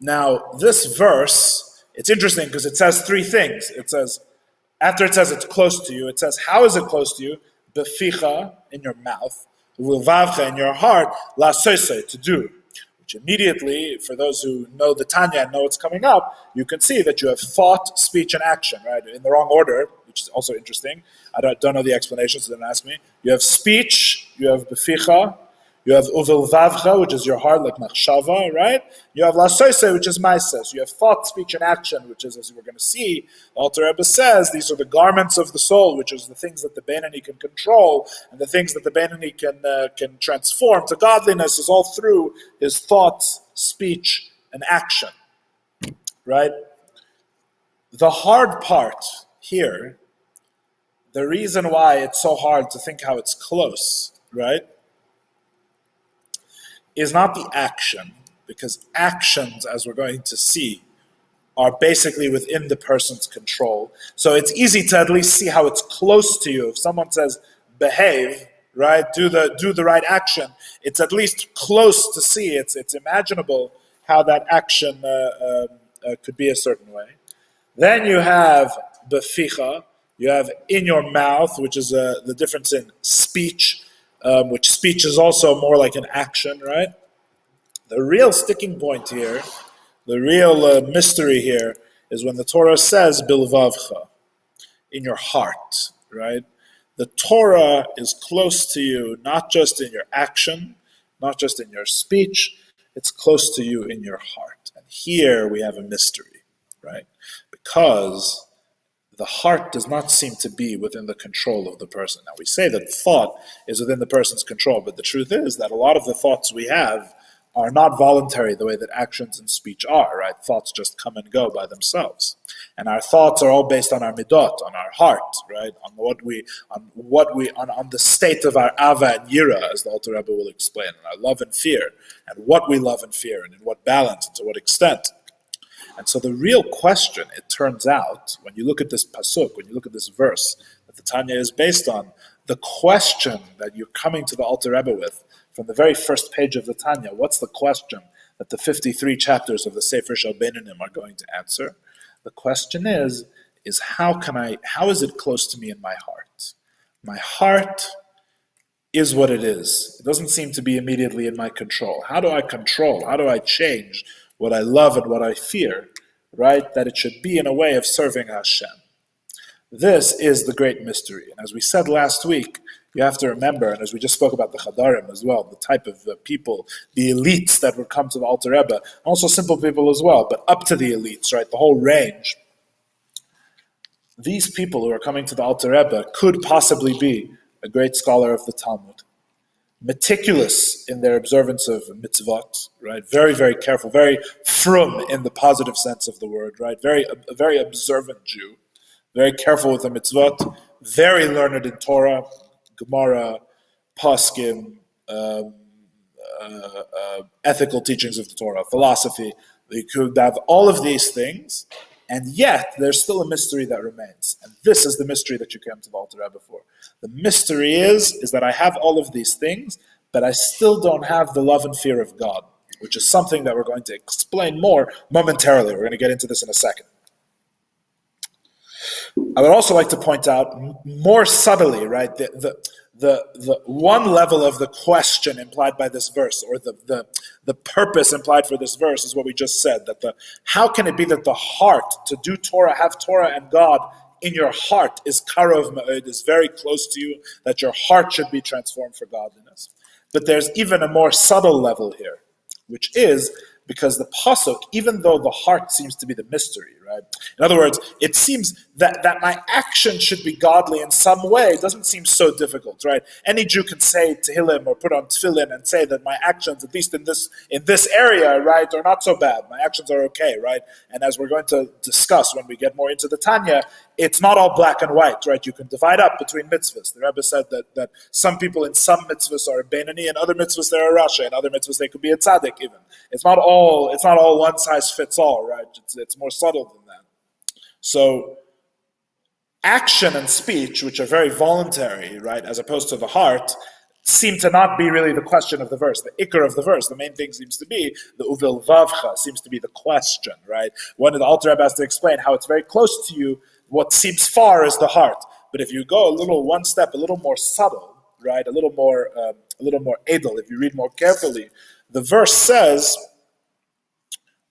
Now, this verse, it's interesting because it says three things. It says, after it says it's close to you, it says, how is it close to you? Beficha, in your mouth, Vavcha, in your heart, la soise, to do. Which immediately, for those who know the Tanya and know what's coming up, you can see that you have thought, speech, and action, right? In the wrong order, which is also interesting. I don't know the explanation, so don't ask me. You have speech, you have beficha, you have uvilvavcha, which is your heart, like machshava, right? You have lasoise, which is maises. You have thought, speech, and action, which is, as we're going to see, Alter Rebbe says, these are the garments of the soul, which is the things that the Beinoni can control, and the things that the Beinoni can transform to godliness is all through his thoughts, speech, and action, right? The hard part here, the reason why it's so hard to think how it's close, right, is not the action, because actions, as we're going to see, are basically within the person's control. So it's easy to at least see how it's close to you. If someone says, behave, right, do the right action, it's at least close to see. It's imaginable how that action could be a certain way. Then you have beficha, you have in your mouth, which is the difference in speech, which speech is also more like an action, right? The real sticking point here, the real mystery here, is when the Torah says bilvavcha, in your heart, right? The Torah is close to you, not just in your action, not just in your speech, it's close to you in your heart. And here we have a mystery, right? Because the heart does not seem to be within the control of the person. Now, we say that thought is within the person's control, but the truth is that a lot of the thoughts we have are not voluntary the way that actions and speech are, right? Thoughts just come and go by themselves. And our thoughts are all based on our midot, on our heart, right? On the state of our ava and yira, as the Alter Rebbe will explain, and our love and fear, and what we love and fear, and in what balance, and to what extent. And so the real question, it turns out, when you look at this pasuk, when you look at this verse that the Tanya is based on, the question that you're coming to the Alter Rebbe with, from the very first page of the Tanya, what's the question that the 53 chapters of the Sefer Shel Beinanim are going to answer? The question is how is it close to me in my heart? My heart is what it is. It doesn't seem to be immediately in my control. How do I change what I love and what I fear, right? That it should be in a way of serving Hashem. This is the great mystery. And as we said last week, you have to remember, and as we just spoke about the Chadarim as well, the type of people, the elites that would come to the Alter Rebbe, also simple people as well, but up to the elites, right, the whole range. These people who are coming to the Alter Rebbe could possibly be a great scholar of the Talmud, meticulous in their observance of mitzvot, right, very, very careful, very frum in the positive sense of the word, right, a very observant Jew, very careful with the mitzvot, very learned in Torah, Gemara, Paskim, ethical teachings of the Torah, philosophy. You could have all of these things, and yet there's still a mystery that remains. And this is the mystery that you came to the Alter Rebbe for. The mystery is that I have all of these things, but I still don't have the love and fear of God, which is something that we're going to explain more momentarily. We're going to get into this in a second. I would also like to point out more subtly, right, the one level of the question implied by this verse, or the purpose implied for this verse, is what we just said, that how can it be that the heart, to do Torah, have Torah and God in your heart, is karov ma'od, is very close to you, that your heart should be transformed for godliness. But there's even a more subtle level here, which is because the pasuk, even though the heart seems to be the mystery, right? In other words, it seems that my action should be godly in some way. It doesn't seem so difficult, right? Any Jew can say Tehillim or put on tefillin and say that my actions, at least in this area, right, are not so bad. My actions are okay, right? And as we're going to discuss when we get more into the Tanya, it's not all black and white, right? You can divide up between mitzvahs. The Rebbe said that some people in some mitzvahs are a Beinani, and other mitzvahs they're a Rasha, and other mitzvahs they could be a tzaddik even. It's not all one size fits all, right? It's more subtle than that. So action and speech, which are very voluntary, right, as opposed to the heart, seem to not be really the question of the verse. The ikar of the verse, the main thing seems to be the uvil vavcha, seems to be the question, right? One of the Alter Rebbe has to explain how it's very close to you. What seems far is the heart. But if you go one step a little more subtle, right, a little more edel, if you read more carefully, the verse says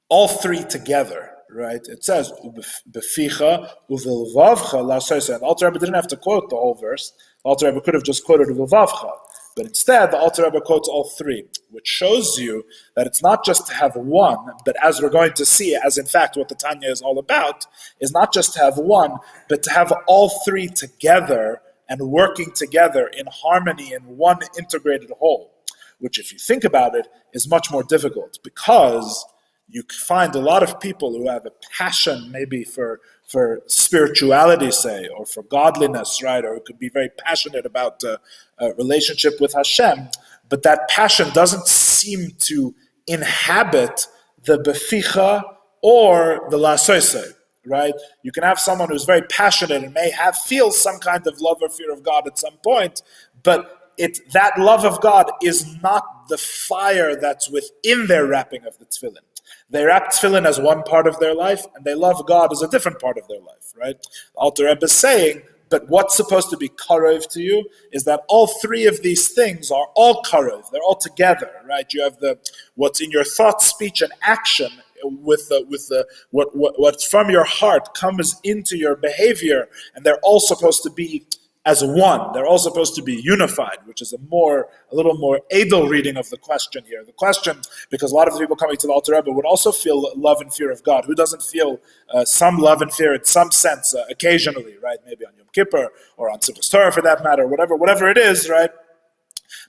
all three together, right? It says beficha uvilvavcha lasoisa. And the Alter Rebbe didn't have to quote the whole verse. The Alter Rebbe could have just quoted uvilvavcha. But instead, the Alter Rebbe quotes all three, which shows you that it's not just to have one, but as we're going to see, as in fact what the Tanya is all about, is not just to have one, but to have all three together and working together in harmony in one integrated whole, which if you think about it, is much more difficult, because you find a lot of people who have a passion maybe for spirituality, say, or for godliness, right? Or who could be very passionate about a relationship with Hashem, but that passion doesn't seem to inhabit the beficha or the lasoise, right? You can have someone who's very passionate and may feel some kind of love or fear of God at some point, but that love of God is not the fire that's within their wrapping of the tefillin. They wrap tefillin as one part of their life, and they love God as a different part of their life, right? The Alter Rebbe is saying, but what's supposed to be karov to you is that all three of these things are all karov. They're all together, right? You have what's in your thought, speech, and action with what's from your heart comes into your behavior, and they're all supposed to be as one. They're all supposed to be unified, which is a little more edel reading of the question here. The question, because a lot of the people coming to the Alter Rebbe would also feel love and fear of God. Who doesn't feel some love and fear in some sense occasionally, right? Maybe on Yom Kippur or on Simchas Torah for that matter, whatever it is, right?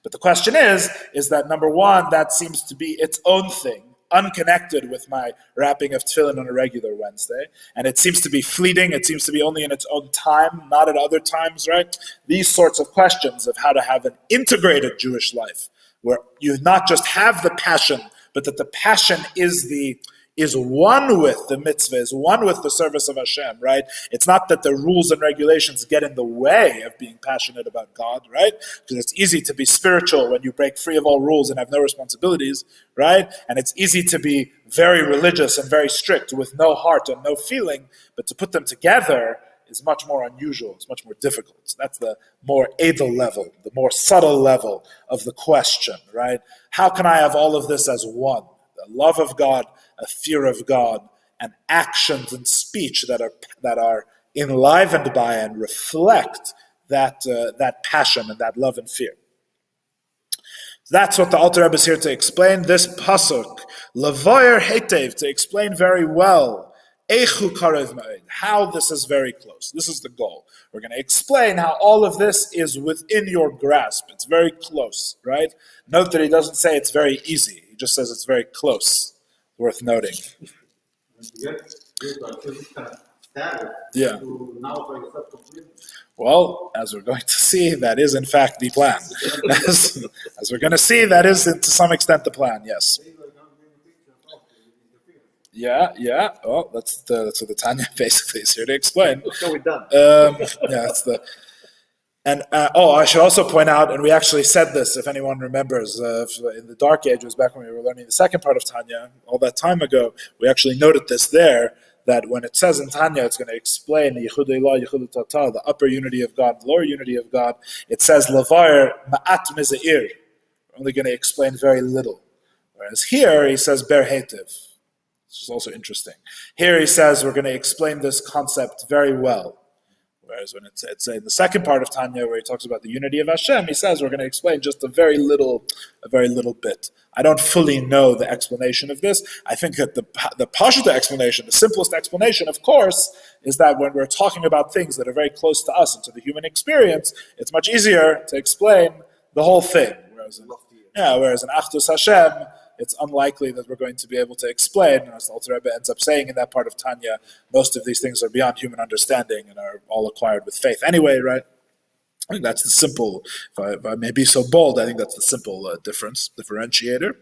But the question is that number one, that seems to be its own thing, unconnected with my wrapping of tefillin on a regular Wednesday. And it seems to be fleeting. It seems to be only in its own time, not at other times, right? These sorts of questions of how to have an integrated Jewish life, where you not just have the passion, but that the passion is one with the mitzvah, is one with the service of Hashem, right? It's not that the rules and regulations get in the way of being passionate about God, right? Because it's easy to be spiritual when you break free of all rules and have no responsibilities, right? And it's easy to be very religious and very strict with no heart and no feeling, but to put them together is much more unusual, it's much more difficult. So that's the more edel level, the more subtle level of the question, right? How can I have all of this as one? The love of God, a fear of God, and actions and speech that are enlivened by and reflect that passion and that love and fear. That's what the Alter Rebbe is here to explain. This pasuk, levoyer hetev, to explain very well, eichu karev ma'ed, how this is very close. This is the goal. We're going to explain how all of this is within your grasp. It's very close, right? Note that he doesn't say it's very easy. He just says it's very close. Worth noting. Yeah. Well, as we're going to see, that is in fact the plan. As we're going to see, that is to some extent the plan, yes. Yeah. Oh, that's what the Tanya basically is here to explain. So we're done. That's the... And I should also point out, and we actually said this, if anyone remembers, in the Dark Ages, back when we were learning the second part of Tanya, all that time ago, we actually noted this there, that when it says in Tanya, it's going to explain Yichud Elah, Yichud Tata, the upper unity of God, the lower unity of God. It says Lavar Ma'at Mizair. We're only going to explain very little. Whereas here, he says Ber Hetiv. This is also interesting. Here he says we're going to explain this concept very well. Whereas when it's in the second part of Tanya, where he talks about the unity of Hashem, he says we're going to explain just a very little bit. I don't fully know the explanation of this. I think that the Pashta explanation, the simplest explanation, of course, is that when we're talking about things that are very close to us and to the human experience, it's much easier to explain the whole thing. Whereas in Achdus Hashem, it's unlikely that we're going to be able to explain, as the Alter Rebbe ends up saying in that part of Tanya, most of these things are beyond human understanding and are all acquired with faith anyway, right? I think that's the simple, if I may be so bold, I think that's the simple differentiator.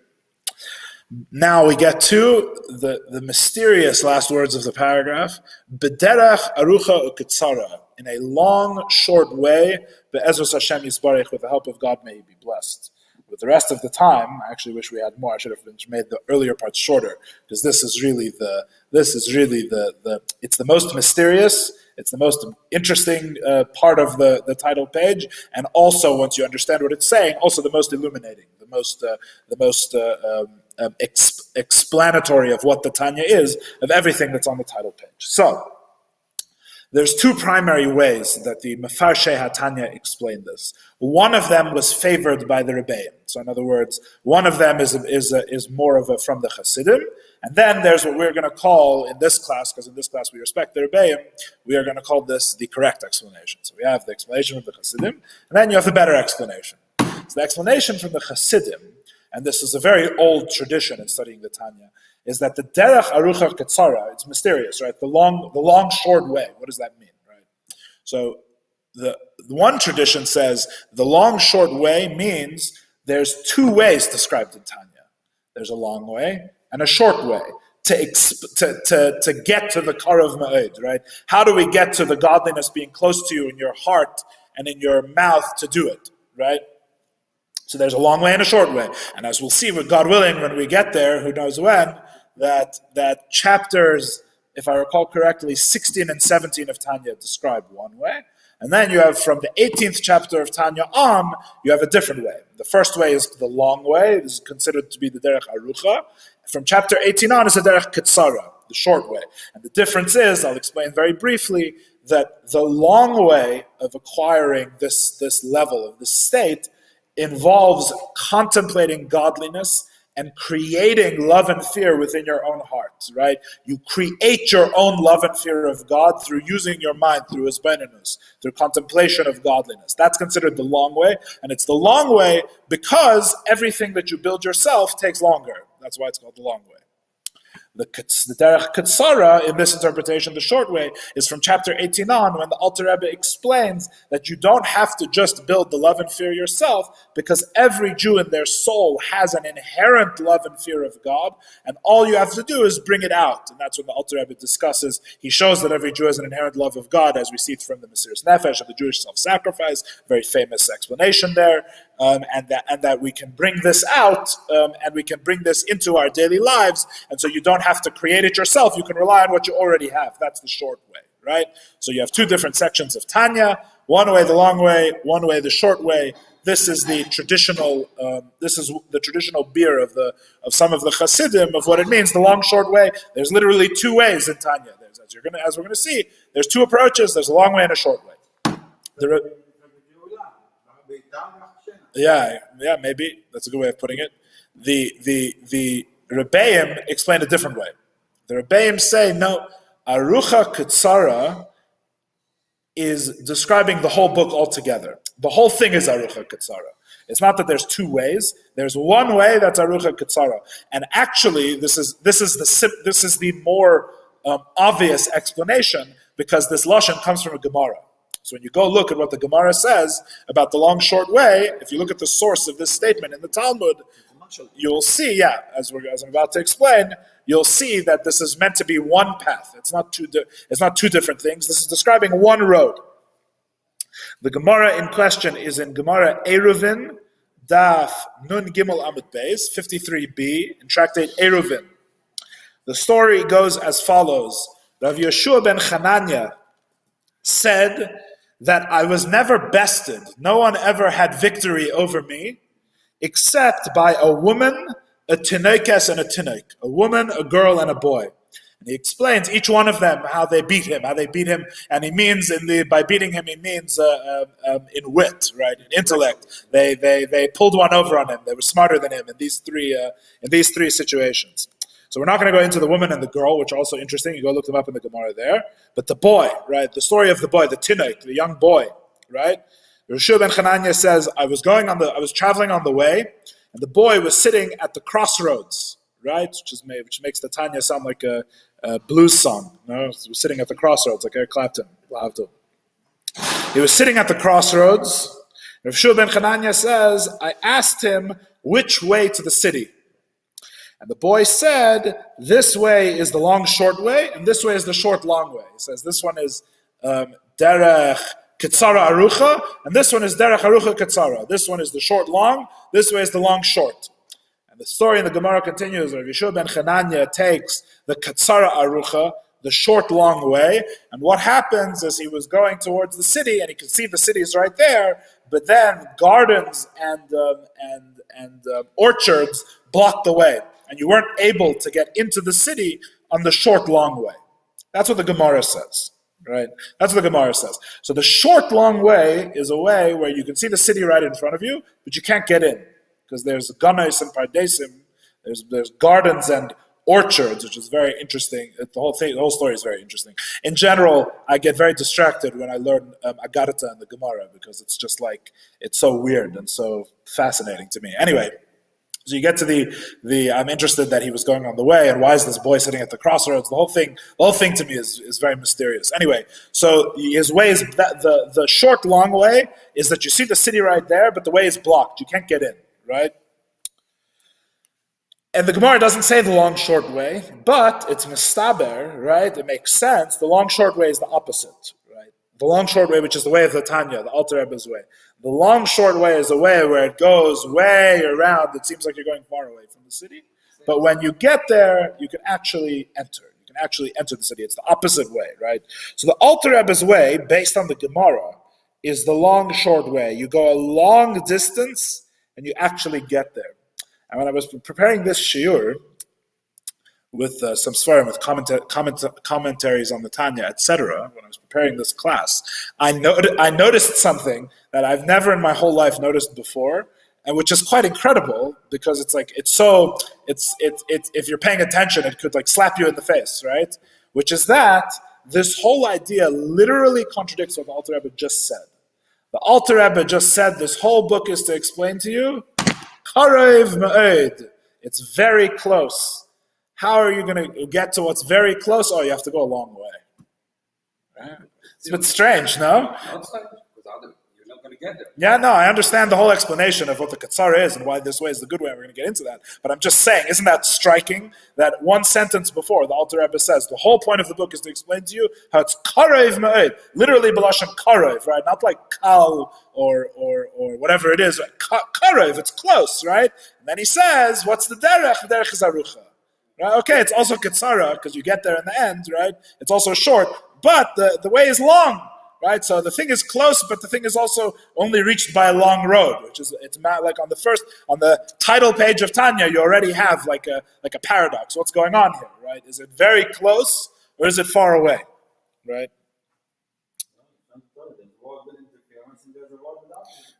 Now we get to the mysterious last words of the paragraph. B'derech arucha u'ketzara, in a long, short way, be'ezros Hashem yisbarech, with the help of God may he be blessed. With the rest of the time, I actually wish we had more. I should have made the earlier parts shorter, because this is really it's the most mysterious, it's the most interesting part of the title page, and also, once you understand what it's saying, also the most illuminating, the most explanatory of what the Tanya is, of everything that's on the title page. So, there's two primary ways that the Mefarshei HaTanya explained this. One of them was favored by the Rebbeim. So in other words, one of them is more of a from the Chassidim, and then there's what we're going to call in this class, because in this class we respect the Rebbeim, we are going to call this the correct explanation. So we have the explanation from the Chassidim, and then you have the better explanation. So the explanation from the Chassidim, and this is a very old tradition in studying the Tanya, is that the derech arucha ketzara, it's mysterious, right? The long short way. What does that mean, right? So the one tradition says the long short way means there's two ways described in Tanya. There's a long way and a short way to get to the karav ma'od, right? How do we get to the godliness being close to you in your heart and in your mouth to do it, right? So there's a long way and a short way. And as we'll see, with God willing, when we get there, who knows when, that chapters, if I recall correctly, 16 and 17 of Tanya describe one way. And then you have from the 18th chapter of Tanya on, you have a different way. The first way is the long way. This is considered to be the derech arucha. From chapter 18 on is the derech ketzara, the short way. And the difference is, I'll explain very briefly, that the long way of acquiring this level of this state involves contemplating godliness and creating love and fear within your own heart, right? You create your own love and fear of God through using your mind, through hisbonenus, through contemplation of godliness. That's considered the long way, and it's the long way because everything that you build yourself takes longer. That's why it's called the long way. The derech katsara, in this interpretation, the short way, is from chapter 18 on, when the Alter Rebbe explains that you don't have to just build the love and fear yourself, because every Jew in their soul has an inherent love and fear of God, and all you have to do is bring it out. And that's when the Alter Rebbe discusses, he shows that every Jew has an inherent love of God, as we see it from the Mesiras Nefesh of the Jewish self-sacrifice, very famous explanation there. And that we can bring this out, and we can bring this into our daily lives, and so you don't have to create it yourself. You can rely on what you already have. That's the short way, right? So you have two different sections of Tanya: one way the long way, one way the short way. This is the traditional. Beer of some of the Chassidim of what it means. The long short way. There's literally two ways in Tanya. As we're going to see, there's two approaches. There's a long way and a short way. Yeah, maybe that's a good way of putting it. The Rebbeim explain a different way. The Rebbeim say no. Arucha Katsara is describing the whole book altogether. The whole thing is Arucha Katsara. It's not that there's two ways. There's one way that's Arucha Katsara, and actually, this is the more obvious explanation, because this lashon comes from a Gemara. So when you go look at what the Gemara says about the long short way, if you look at the source of this statement in the Talmud, you'll see, as I'm about to explain, you'll see that this is meant to be one path. It's not two different things. This is describing one road. The Gemara in question is in Gemara Eruvin, Daf Nun Gimel Amud Beis, 53b, in Tractate Eruvin. The story goes as follows. Rav Yeshua ben Chananya said that I was never bested. No one ever had victory over me, except by a woman, a tinoikes, and a tinoik. A woman, a girl, and a boy. And he explains each one of them how they beat him, and he means by beating him, he means in wit, right, in intellect. They pulled one over on him. They were smarter than him in these three situations. So we're not going to go into the woman and the girl, which are also interesting. You go look them up in the Gemara there. But the boy, right? The story of the boy, the tinoik, the young boy, right? Yeshua ben Chananya says, I was traveling on the way, and the boy was sitting at the crossroads, right? Which makes the Tanya sound like a blues song. He was sitting at the crossroads, like Eric Clapton. He was sitting at the crossroads. Yeshua ben Chananya says, I asked him which way to the city. And the boy said, this way is the long short way, and this way is the short long way. He says, this one is derech katsara arucha, and this one is derech arucha katsara. This one is the short long, this way is the long short. And the story in the Gemara continues, Rav Yeshua ben Chananya takes the katsara arucha, the short long way, and what happens is he was going towards the city, and he could see the city is right there, but then gardens and orchards blocked the way. And you weren't able to get into the city on the short, long way. That's what the Gemara says, right? That's what the Gemara says. So the short, long way is a way where you can see the city right in front of you, but you can't get in, because there's ganais and pardesim, there's gardens and orchards, which is very interesting. The whole story is very interesting. In general, I get very distracted when I learn Agarata and the Gemara, because it's just like, it's so weird and so fascinating to me. Anyway, so you get to the I'm interested that he was going on the way, and why is this boy sitting at the crossroads? The whole thing to me is very mysterious. Anyway, so his way is the short long way is that you see the city right there, but the way is blocked. You can't get in, right? And the Gemara doesn't say the long short way, but it's mistaber, right? It makes sense. The long short way is the opposite, right? The long short way, which is the way of the Tanya, the Alter Rebbe's way. The long short way is a way where it goes way around. It seems like you're going far away from the city. But when you get there, you can actually enter. You can actually enter the city. It's the opposite way, right? So the Alter Rebbe's way, based on the Gemara, is the long short way. You go a long distance and you actually get there. And when I was preparing this shiur, with some svarim, with commentaries on the Tanya, etc., when I was preparing this class, I noticed something that I've never in my whole life noticed before, and which is quite incredible because it's if you're paying attention, it could like slap you in the face, right? Which is that this whole idea literally contradicts what the Alter Rebbe just said. The Alter Rebbe just said this whole book is to explain to you, Karev Ma'ed. It's very close. How are you going to get to what's very close? Oh, you have to go a long way. Right? It's a bit strange, no? Outside, without it, you're not going to get there. Yeah, no, I understand the whole explanation of what the Katsar is and why this way is the good way. We're going to get into that. But I'm just saying, isn't that striking that one sentence before, the Alter Rebbe says, the whole point of the book is to explain to you how it's Karev Ma'ed, literally B'lashon Karev, right? Not like Kal or whatever it is. Karev, it's close, right? And then he says, what's the derech? The derech is Arucha. Right? Okay, it's also Katsara, because you get there in the end, right? It's also short, but the way is long, right? So the thing is close, but the thing is also only reached by a long road, which is, it's like on the title page of Tanya, you already have like a paradox. What's going on here, right? Is it very close, or is it far away, right?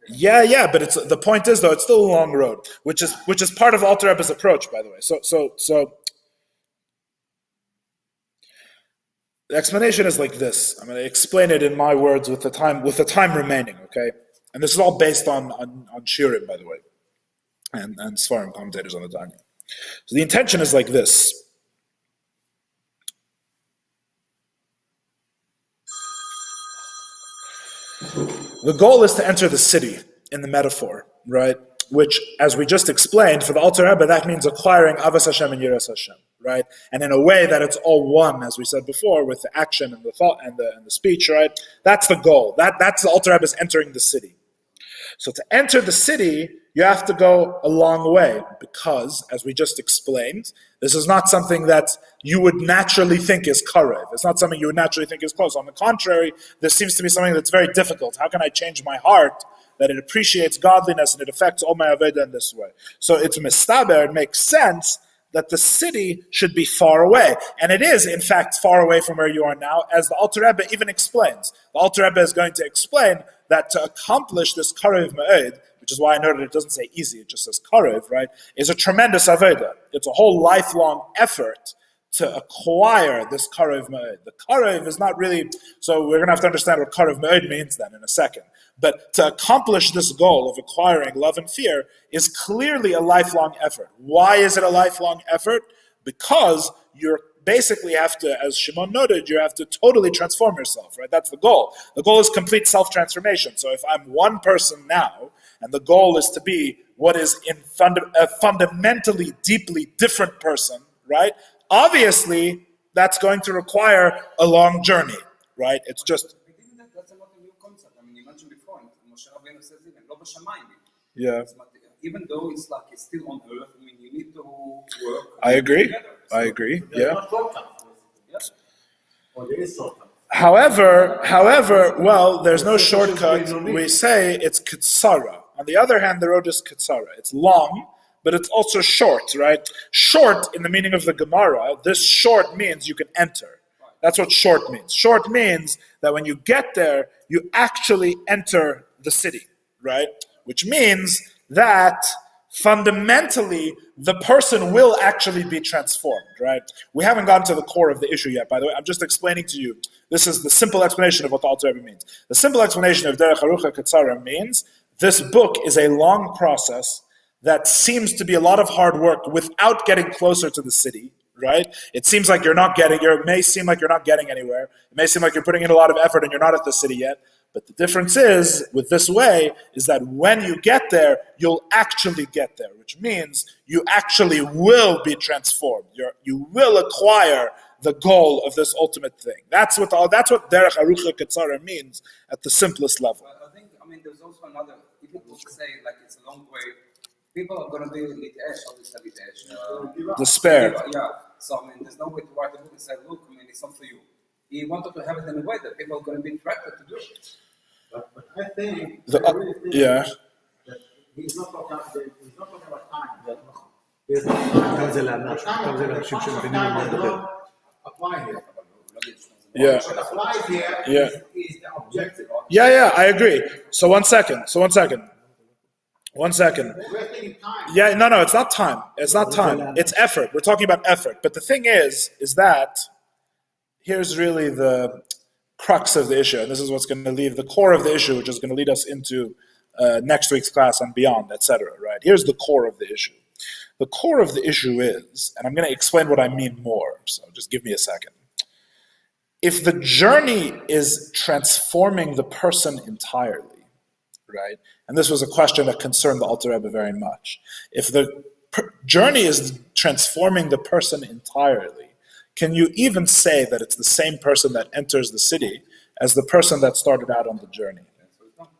Yeah, but the point is though, it's still a long road, which is part of Alter Rebbe's approach, by the way. So the explanation is like this. I'm going to explain it in my words with the time remaining, okay? And this is all based on Shiurim, by the way, and Svarim commentators on the Tanya. So the intention is like this. The goal is to enter the city in the metaphor, right? Which, as we just explained, for the Alter Rebbe, that means acquiring Avas Hashem and Yiras Hashem, right? And in a way that it's all one, as we said before, with the action and the thought and the speech, right? That's the goal. That's the Alter Rebbe's entering the city. So to enter the city, you have to go a long way because, as we just explained, this is not something that you would naturally think is karev. It's not something you would naturally think is close. On the contrary, this seems to be something that's very difficult. How can I change my heart that it appreciates godliness and it affects all my aveda in this way? So it's mistaber, it makes sense that the city should be far away. And it is, in fact, far away from where you are now, as the Alter Rebbe even explains. The Alter Rebbe is going to explain that to accomplish this karev ma'ed, which is why I noted it doesn't say easy, it just says karev, right, is a tremendous aveda. It's a whole lifelong effort to acquire this karev ma'ed. The karev is not really, so we're going to have to understand what karev ma'ed means then in a second. But to accomplish this goal of acquiring love and fear is clearly a lifelong effort. Why is it a lifelong effort? Because you're basically have to, as Shimon noted, you have to totally transform yourself, right? That's the goal. The goal is complete self-transformation. So if I'm one person now, and the goal is to be what is a fundamentally, deeply different person, right? Obviously, that's going to require a long journey, right? It's just... That's not a new concept. I mean, you mentioned before, Moshe Rabbeinu says even, lo b'shamayim. Yeah. Even though it's like it's still on earth, I mean, you need to work. I agree. Together. I agree. Yeah. Yes. Or there is shortcut. However, well, there's no shortcut. We say it's kitsara. On the other hand, the road is kitsara. It's long, but it's also short, right? Short, in the meaning of the Gemara, this short means you can enter. That's what short means. Short means that when you get there, you actually enter the city, right? Which means that fundamentally, the person will actually be transformed, right? We haven't gotten to the core of the issue yet, by the way. I'm just explaining to you. This is the simple explanation of what the Alter Rebbe means. The simple explanation of Derech Harucha Katsara means this book is a long process that seems to be a lot of hard work without getting closer to the city, right? It seems like it may seem like you're not getting anywhere. It may seem like you're putting in a lot of effort and you're not at the city yet. But the difference is, with this way, is that when you get there, you'll actually get there, which means you actually will be transformed. You will acquire the goal of this ultimate thing. That's what Derech Harucha Katsara means at the simplest level. But I mean, there's also another, people will say, like, it's a long way. People are going to be litesh, Despair. Yeah, so I mean, there's no way to write a book and say, look, I mean, it's not for you. He wanted to have it in a way that people are going to be attracted to do it. But I think, Yeah. that he's not talking about time. כאן זה לאנש, כאן זה לאנשים שמבינים על מה לדבר. apply here. Yeah. What applies here Yeah. is the objective. Yeah, I agree. So one second. One second. We're thinking time. Yeah, no, it's not time. It's not time. It's effort. We're talking about effort. But the thing is that here's really the crux of the issue, and this is what's going to leave the core of the issue, which is going to lead us into next week's class and beyond, etc. Right? Here's the core of the issue. The core of the issue is, and I'm going to explain what I mean more. So just give me a second. If the journey is transforming the person entirely, right? And this was a question that concerned the Alter Rebbe very much. If the journey is transforming the person entirely, can you even say that it's the same person that enters the city as the person that started out on the journey?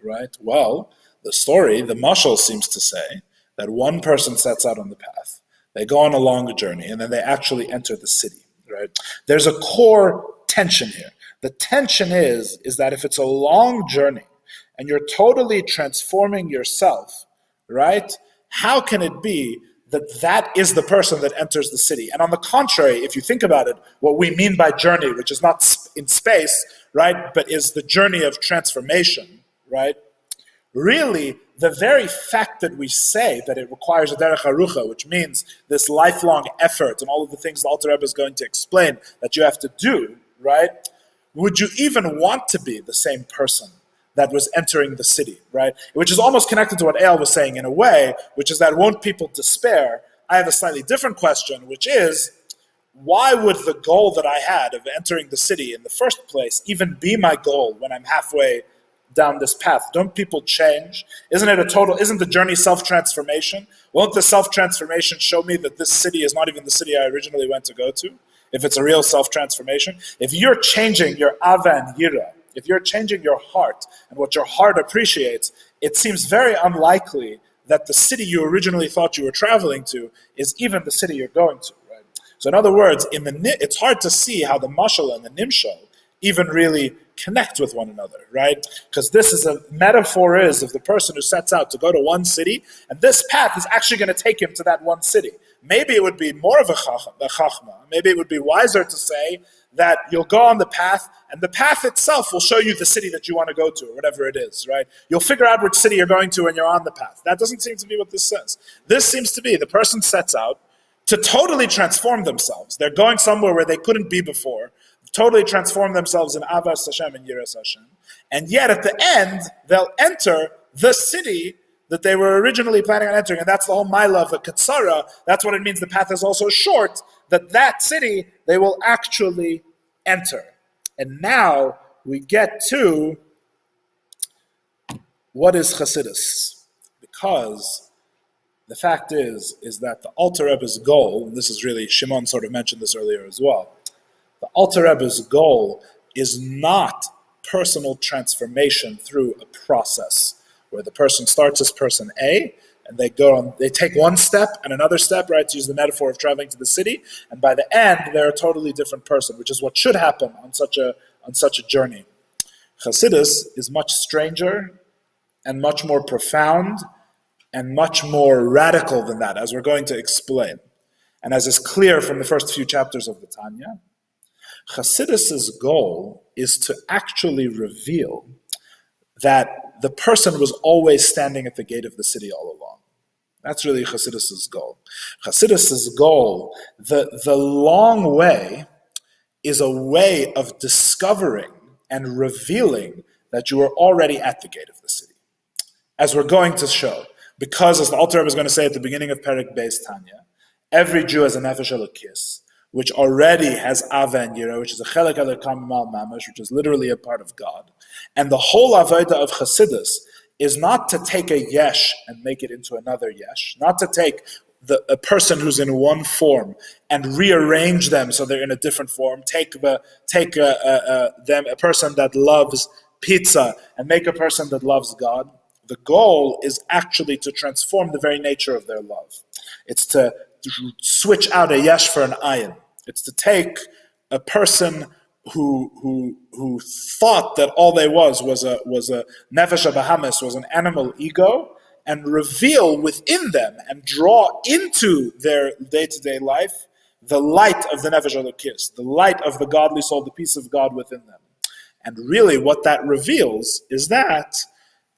Right? Well, the story, the mashal seems to say that one person sets out on the path, they go on a long journey, and then they actually enter the city. Right? There's a core tension here. The tension is that if it's a long journey and you're totally transforming yourself, right? How can it be that that is the person that enters the city? And on the contrary, if you think about it, what we mean by journey, which is not in space, right, but is the journey of transformation, right? Really, the very fact that we say that it requires a derech harucha, which means this lifelong effort and all of the things the Alter Rebbe is going to explain that you have to do, right? Would you even want to be the same person that was entering the city, right? Which is almost connected to what Eyal was saying in a way, which is that won't people despair? I have a slightly different question, which is, why would the goal that I had of entering the city in the first place even be my goal when I'm halfway down this path? Don't people change? Isn't the journey self-transformation? Won't the self-transformation show me that this city is not even the city I originally went to go to? If it's a real self-transformation? If you're changing your ava and yira, if you're changing your heart and what your heart appreciates, it seems very unlikely that the city you originally thought you were traveling to is even the city you're going to, right? So in other words, it's hard to see how the mashal and the nimshal even really connect with one another, right? Because this is a metaphor of the person who sets out to go to one city, and this path is actually going to take him to that one city. Maybe it would be more of a chachma. Maybe it would be wiser to say that you'll go on the path, and the path itself will show you the city that you want to go to, or whatever it is, right? You'll figure out which city you're going to when you're on the path. That doesn't seem to be what this says. This seems to be the person sets out to totally transform themselves. They're going somewhere where they couldn't be before, totally transform themselves in Avas Hashem and Yiras Hashem. And yet at the end, they'll enter the city that they were originally planning on entering. And that's the whole Maila of the Katsara. That's what it means the path is also short, that city they will actually enter. And now we get to what is Hasidis. Because the fact is that the Alter Rebbe's goal, and this is really, Shimon sort of mentioned this earlier as well, the Alter Rebbe's goal is not personal transformation through a process where the person starts as person A and they take one step and another step, right, to use the metaphor of traveling to the city, and by the end they're a totally different person, which is what should happen on such a journey. Hasidus is much stranger and much more profound and much more radical than that, as we're going to explain. And as is clear from the first few chapters of the Tanya, Hasidus' goal is to actually reveal that the person was always standing at the gate of the city all along. That's really Hasidus' goal. Hasidus' goal, the long way, is a way of discovering and revealing that you are already at the gate of the city. As we're going to show, because as the Alter Rebbe is going to say at the beginning of Perek Beis Tanya, every Jew has a nefesh elokis, which already has Ava and Yira, which is a Chelek Elokam Mal Mamash, which is literally a part of God. And the whole Avodah of Chassidus is not to take a yesh and make it into another yesh, not to take a person who's in one form and rearrange them so they're in a different form, take a person that loves pizza and make a person that loves God. The goal is actually to transform the very nature of their love. It's to switch out a yesh for an ayin. It's to take a person who thought that all they was a nefesh bahamis, was an animal ego, and reveal within them and draw into their day-to-day life the light of the Nefesh Elokis, the light of the godly soul, the peace of God within them. And really what that reveals is that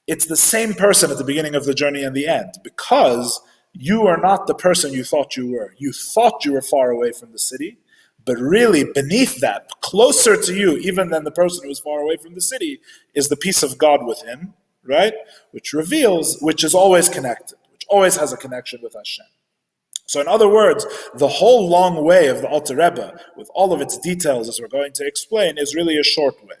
it's the same person at the beginning of the journey and the end, because you are not the person you thought you were. You thought you were far away from the city, but really beneath that, closer to you even than the person who is far away from the city, is the peace of God within, right? Which reveals, which is always connected, which always has a connection with Hashem. So in other words, the whole long way of the Alter Rebbe, with all of its details as we're going to explain, is really a short way.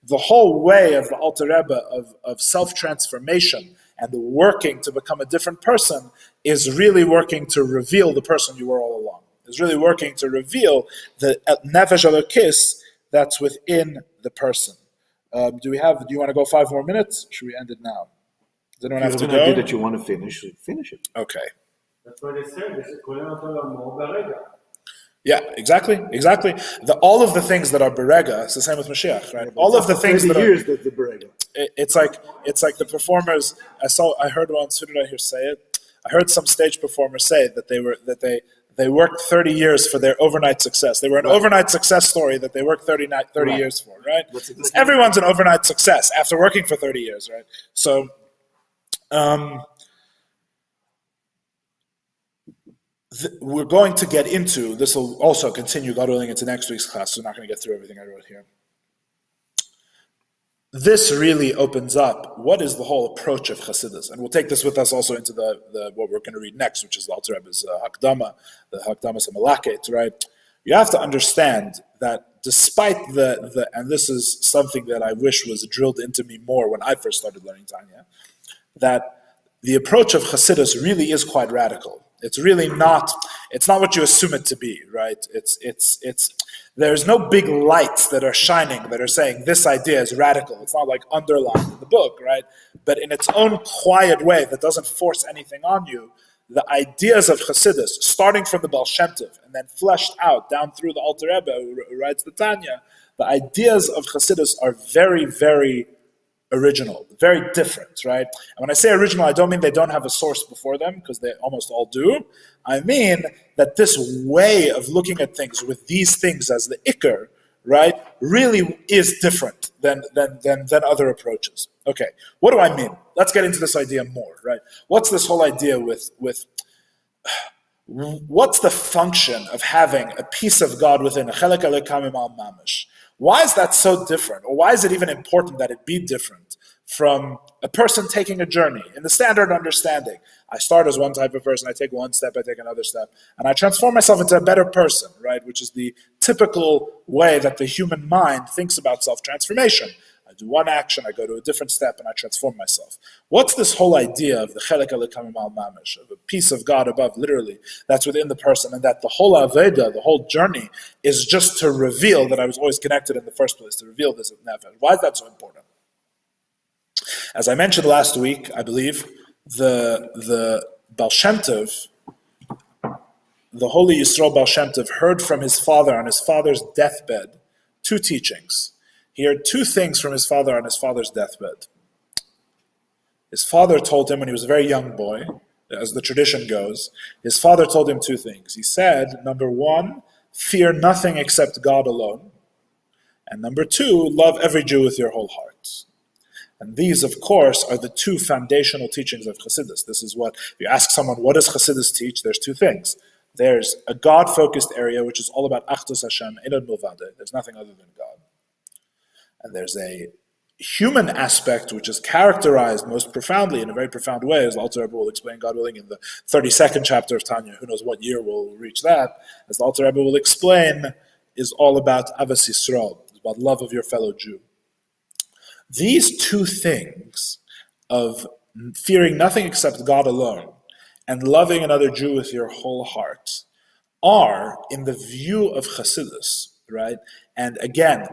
The whole way of the Alter Rebbe of self-transformation and the working to become a different person is really working to reveal the person you were all along. Is really working to reveal the Nefesh Elokis that's within the person. Do you want to go 5 more minutes? Should we end it now? Does anyone have to go? idea that you want to finish it. Okay. That's what they said. They said, "Kolen אותו לאמור ברגע." Yeah, exactly. All of the things that are berega, it's the same with Mashiach, right? All of the things that are years the berega. it's like the performers. I heard once. Who did I hear say it? I heard some stage performers say that they worked 30 years for their overnight success. They were an overnight success story that they worked 30 years for, right? Everyone's an overnight success after working for 30 years, right? So, we're going to get into, this will also continue, God willing, into next week's class, so we're not going to get through everything I wrote here. This really opens up what is the whole approach of Chassidus, and we'll take this with us also into the what we're going to read next, which is the Alter Rebbe's Hakdama, the Hakdamas HaMalaket, right? You have to understand that despite and this is something that I wish was drilled into me more when I first started learning Tanya, that the approach of Chassidus really is quite radical. It's really not, it's not what you assume it to be, right? There's no big lights that are shining that are saying this idea is radical. It's not like underlined in the book, right? But in its own quiet way that doesn't force anything on you, the ideas of Chassidus, starting from the Baal Shem Tov and then fleshed out down through the Alter Rebbe who writes the Tanya, the ideas of Chassidus are very, very original, very different, right? And when I say original, I don't mean they don't have a source before them, because they almost all do. I mean that this way of looking at things with these things as the ikar, right, really is different than other approaches. Okay, what do I mean? Let's get into this idea more, right? What's this whole idea with what's the function of having a piece of God within a chelek alekamim al mamish? Why is that so different? Or why is it even important that it be different from a person taking a journey? In the standard understanding, I start as one type of person, I take one step, I take another step, and I transform myself into a better person, right? Which is the typical way that the human mind thinks about self-transformation. I do one action, I go to a different step, and I transform myself. What's this whole idea of the chelek alekamim al mamish, of a piece of God above, literally, that's within the person, and that the whole aveda, the whole journey, is just to reveal that I was always connected in the first place, to reveal this nefesh? Why is that so important? As I mentioned last week, I believe, the Baal Shem Tov, the holy Yisrael Baal Shem Tov, heard from his father on his father's deathbed 2 teachings. He heard 2 things from his father on his father's deathbed. His father told him when he was a very young boy, as the tradition goes, his father told him 2 things. He said, number 1, fear nothing except God alone. And number 2, love every Jew with your whole heart. And these, of course, are the 2 foundational teachings of Chassidus. This is what, if you ask someone, what does Chassidus teach? There's 2 things. There's a God-focused area, which is all about Achdus Hashem, Einod Milvado. There's nothing other than God. And there's a human aspect which is characterized most profoundly, in a very profound way, as the Alter Rebbe will explain, God willing, in the 32nd chapter of Tanya. Who knows what year we'll reach that. As the Alter Rebbe will explain, is all about Avas Yisrael, it's about love of your fellow Jew. These 2 things of fearing nothing except God alone and loving another Jew with your whole heart are, in the view of Chassidus, right? And again,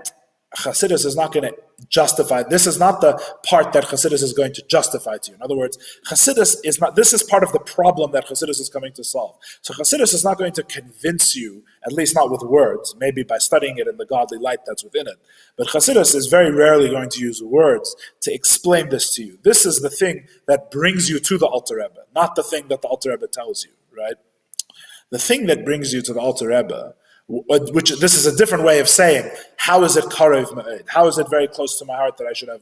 Chassidus is not going to justify. This is not the part that Hasidus is going to justify to you. In other words, Hasidus is not, this is part of the problem that Hasidus is coming to solve. So Hasidus is not going to convince you, at least not with words, maybe by studying it in the godly light that's within it. But Hasidus is very rarely going to use words to explain this to you. This is the thing that brings you to the Alter Rebbe, not the thing that the Alter Rebbe tells you, right? The thing that brings you to the Alter Rebbe, which this is a different way of saying, how is it karev ma'ed? How is it very close to my heart that I should have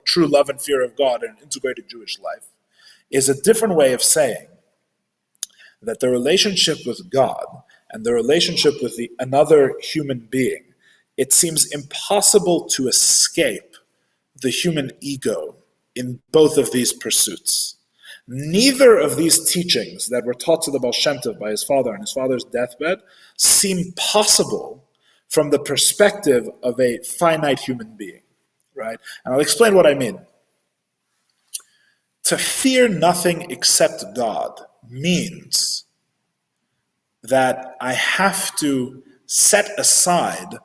true love and fear of God and an integrated Jewish life, is a different way of saying that the relationship with God and the relationship with another human being, it seems impossible to escape the human ego in both of these pursuits. Neither of these teachings that were taught to the Baal Shem Tov by his father on his father's deathbed seem possible from the perspective of a finite human being, right? And I'll explain what I mean. To fear nothing except God means that I have to set aside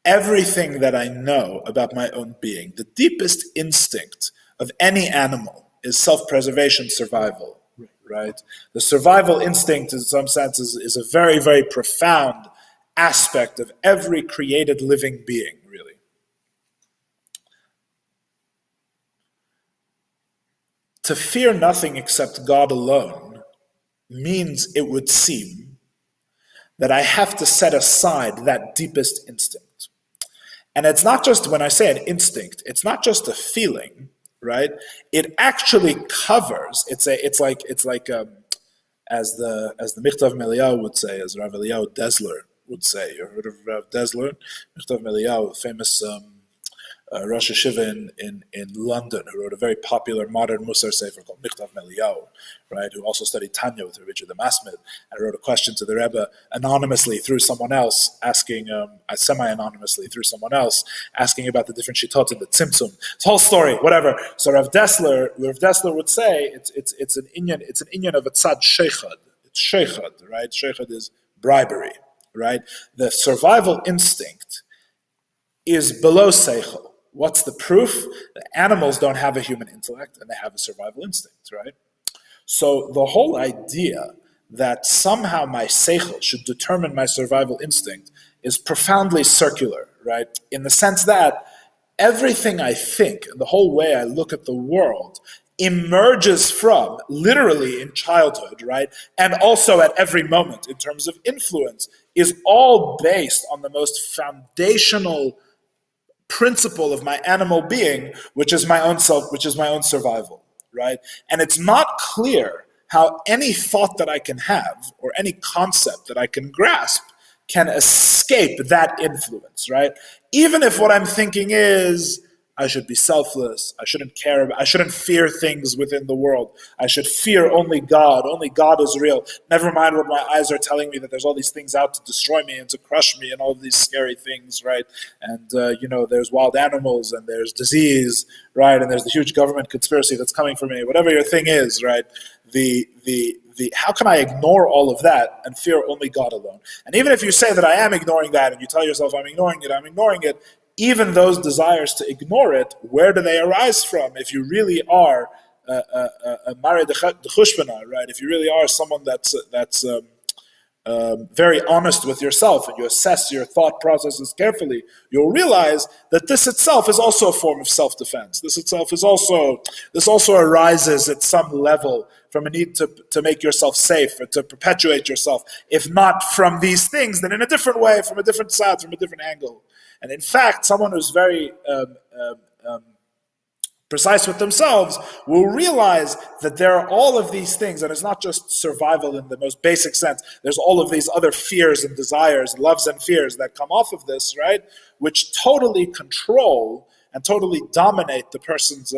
everything that I know about my own being. The deepest instinct of any animal is self-preservation, survival, right? The survival instinct, in some senses, is a very, very profound aspect of every created living being, really. To fear nothing except God alone means, it would seem, that I have to set aside that deepest instinct. And it's not just, when I say an instinct, it's not just a feeling, right? It actually covers. It's like as the Michtav Meliyahu would say, as Rav Eliyahu Dezler would say. You heard of Rav Dezler, Michtav Meliyahu, famous Rosh Hashiva in London, who wrote a very popular modern Musar sefer called Michtav Meliyahu, right? Who also studied Tanya with Rabbi Tzvi Kilov, and wrote a question to the Rebbe anonymously through someone else, asking semi-anonymously through someone else, asking about the different shitot in the Tzimtzum. It's a whole story, whatever. So Rav Dezler would say it's an inyan of a tzad sheichad. It's sheichad, right? Sheichad is bribery, right? The survival instinct is below seichel. What's the proof? The animals don't have a human intellect and they have a survival instinct, right? So the whole idea that somehow my seichel should determine my survival instinct is profoundly circular, right? In the sense that everything I think, and the whole way I look at the world, emerges from, literally in childhood, right? And also at every moment in terms of influence, is all based on the most foundational principle of my animal being, which is my own self, which is my own survival, right? And it's not clear how any thought that I can have or any concept that I can grasp can escape that influence, right? Even if what I'm thinking is, I should be selfless, I shouldn't fear things within the world, I should fear only God is real, never mind what my eyes are telling me that there's all these things out to destroy me and to crush me and all these scary things, right? And there's wild animals and there's disease, right? And there's the huge government conspiracy that's coming for me, whatever your thing is, right? How can I ignore all of that and fear only God alone? And even if you say that I am ignoring that and you tell yourself I'm ignoring it, even those desires to ignore it, where do they arise from? If you really are a Mare de Chushpana, right? If you really are someone that's very honest with yourself and you assess your thought processes carefully, you'll realize that this itself is also a form of self-defense. This also arises at some level from a need to make yourself safe or to perpetuate yourself. If not from these things, then in a different way, from a different side, from a different angle. And in fact, someone who's very precise with themselves will realize that there are all of these things, and it's not just survival in the most basic sense. There's all of these other fears and desires, loves and fears that come off of this, right? Which totally control and totally dominate the person's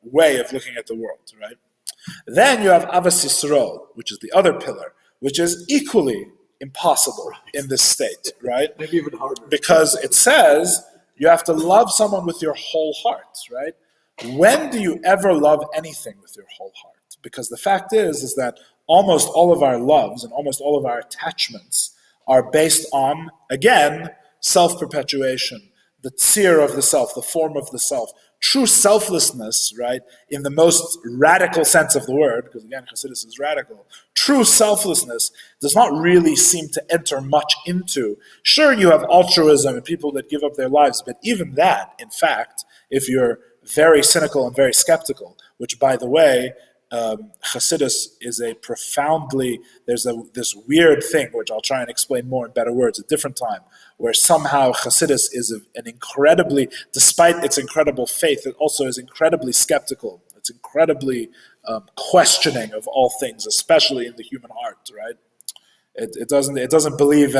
way of looking at the world, right? Then you have Avas Yisrael, which is the other pillar, which is equally impossible in this state, right? Maybe even harder. Because it says you have to love someone with your whole heart, right? When do you ever love anything with your whole heart? Because the fact is that almost all of our loves and almost all of our attachments are based on, again, self-perpetuation, the tzir of the self, the form of the self. True selflessness, right, in the most radical sense of the word, because again, Hasidus is radical, true selflessness does not really seem to enter much into. Sure, you have altruism and people that give up their lives, but even that, in fact, if you're very cynical and very skeptical, which, by the way, Hasidus is a profoundly, there's this weird thing, which I'll try and explain more in better words at a different time, where somehow Hasidus is an incredibly, despite its incredible faith, it also is incredibly skeptical. It's incredibly questioning of all things, especially in the human heart, right? It doesn't believe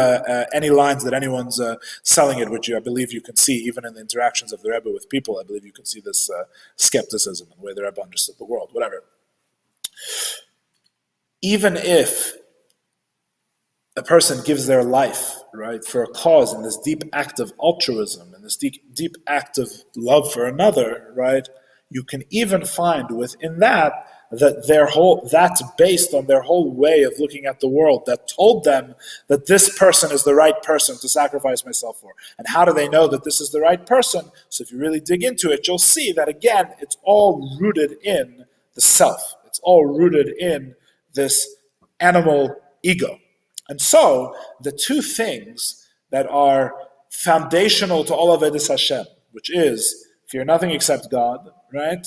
any lines that anyone's selling it, which I believe you can see even in the interactions of the Rebbe with people. I believe you can see this skepticism in the way the Rebbe understood the world, whatever. Even if a person gives their life, right, for a cause in this deep act of altruism and this deep act of love for another, right, you can even find within that that's based on their whole way of looking at the world that told them that this person is the right person to sacrifice myself for. And how do they know that this is the right person? So if you really dig into it, you'll see that again, it's all rooted in the self. It's all rooted in this animal ego. And so the two things that are foundational to all of Avodas Hashem, which is fear nothing except God, right?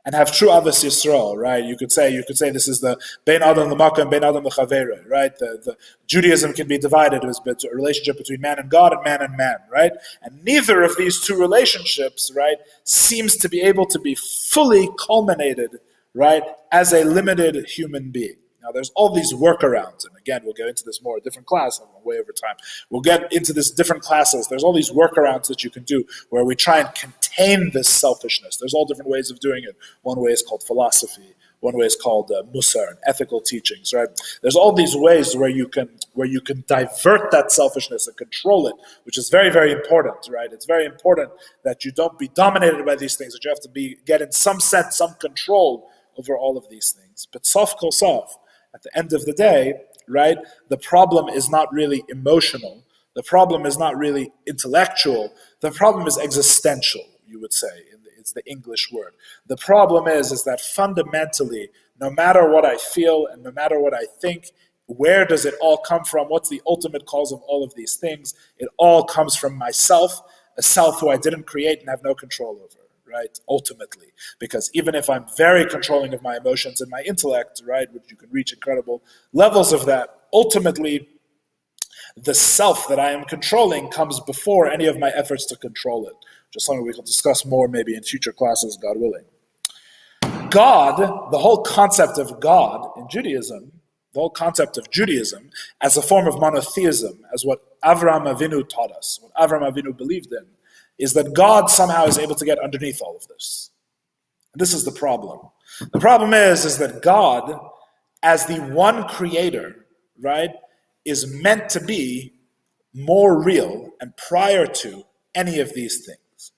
And have true Avos Yisrael, right? You could say this is the Bein Adam L'Makom and Bein Adam L'Chavera, right? The Judaism can be divided as a relationship between man and God and man, right? And neither of these two relationships, right, seems to be able to be fully culminated, right, as a limited human being. Now, there's all these workarounds, and again, we'll get into this more, a different class, I'm way over time. We'll get into this different classes. There's all these workarounds that you can do where we try and contain this selfishness. There's all different ways of doing it. One way is called philosophy. One way is called musar and ethical teachings, right? There's all these ways where you can divert that selfishness and control it, which is very, very important, right? It's very important that you don't be dominated by these things, that you have to get in some sense, some control over all of these things. But sof kol sof, at the end of the day, right, the problem is not really emotional. The problem is not really intellectual. The problem is existential, you would say. It's the English word. The problem is that fundamentally, no matter what I feel and no matter what I think, where does it all come from? What's the ultimate cause of all of these things? It all comes from myself, a self who I didn't create and have no control over. Right, ultimately, because even if I'm very controlling of my emotions and my intellect, right, which you can reach incredible levels of that, ultimately, the self that I am controlling comes before any of my efforts to control it, which is something we will discuss more maybe in future classes, God willing. God, the whole concept of God in Judaism, the whole concept of Judaism as a form of monotheism, as what Avraham Avinu taught us, what Avraham Avinu believed in, is that God somehow is able to get underneath all of this. And this is the problem. The problem is that God, as the one creator, right, is meant to be more real and prior to any of these things.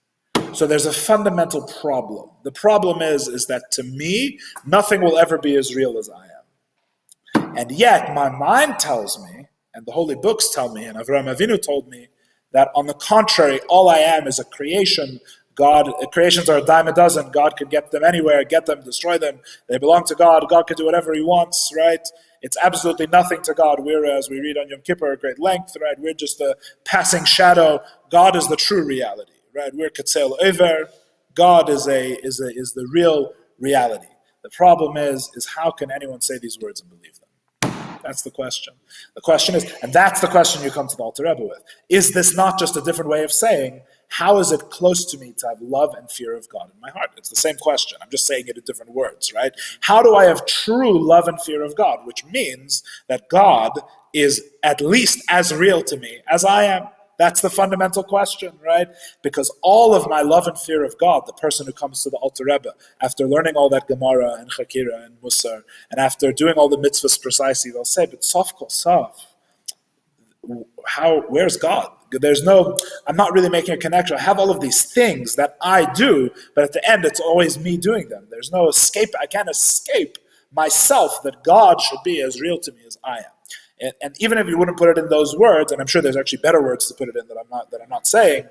So there's a fundamental problem. The problem is that to me, nothing will ever be as real as I am. And yet my mind tells me, and the holy books tell me, and Avraham Avinu told me, that on the contrary, all I am is a creation. Creations are a dime a dozen. God could get them anywhere, get them, destroy them. They belong to God. God can do whatever he wants, right? It's absolutely nothing to God. We're, as we read on Yom Kippur at great length, right? We're just a passing shadow. God is the true reality, right? We're Ketzel Over. God is the real reality. The problem is how can anyone say these words and believe them? That's the question. The question is, and that's the question you come to the Alter Rebbe with. Is this not just a different way of saying, how is it close to me to have love and fear of God in my heart? It's the same question. I'm just saying it in different words, right? How do I have true love and fear of God? Which means that God is at least as real to me as I am. That's the fundamental question, right? Because all of my love and fear of God, the person who comes to the Alter Rebbe, after learning all that Gemara and Chakira and Musar, and after doing all the mitzvahs precisely, they'll say, but sof kol sof, where's God? I'm not really making a connection. I have all of these things that I do, but at the end, it's always me doing them. There's no escape. I can't escape myself that God should be as real to me as I am. And even if you wouldn't put it in those words, and I'm sure there's actually better words to put it in that I'm not saying,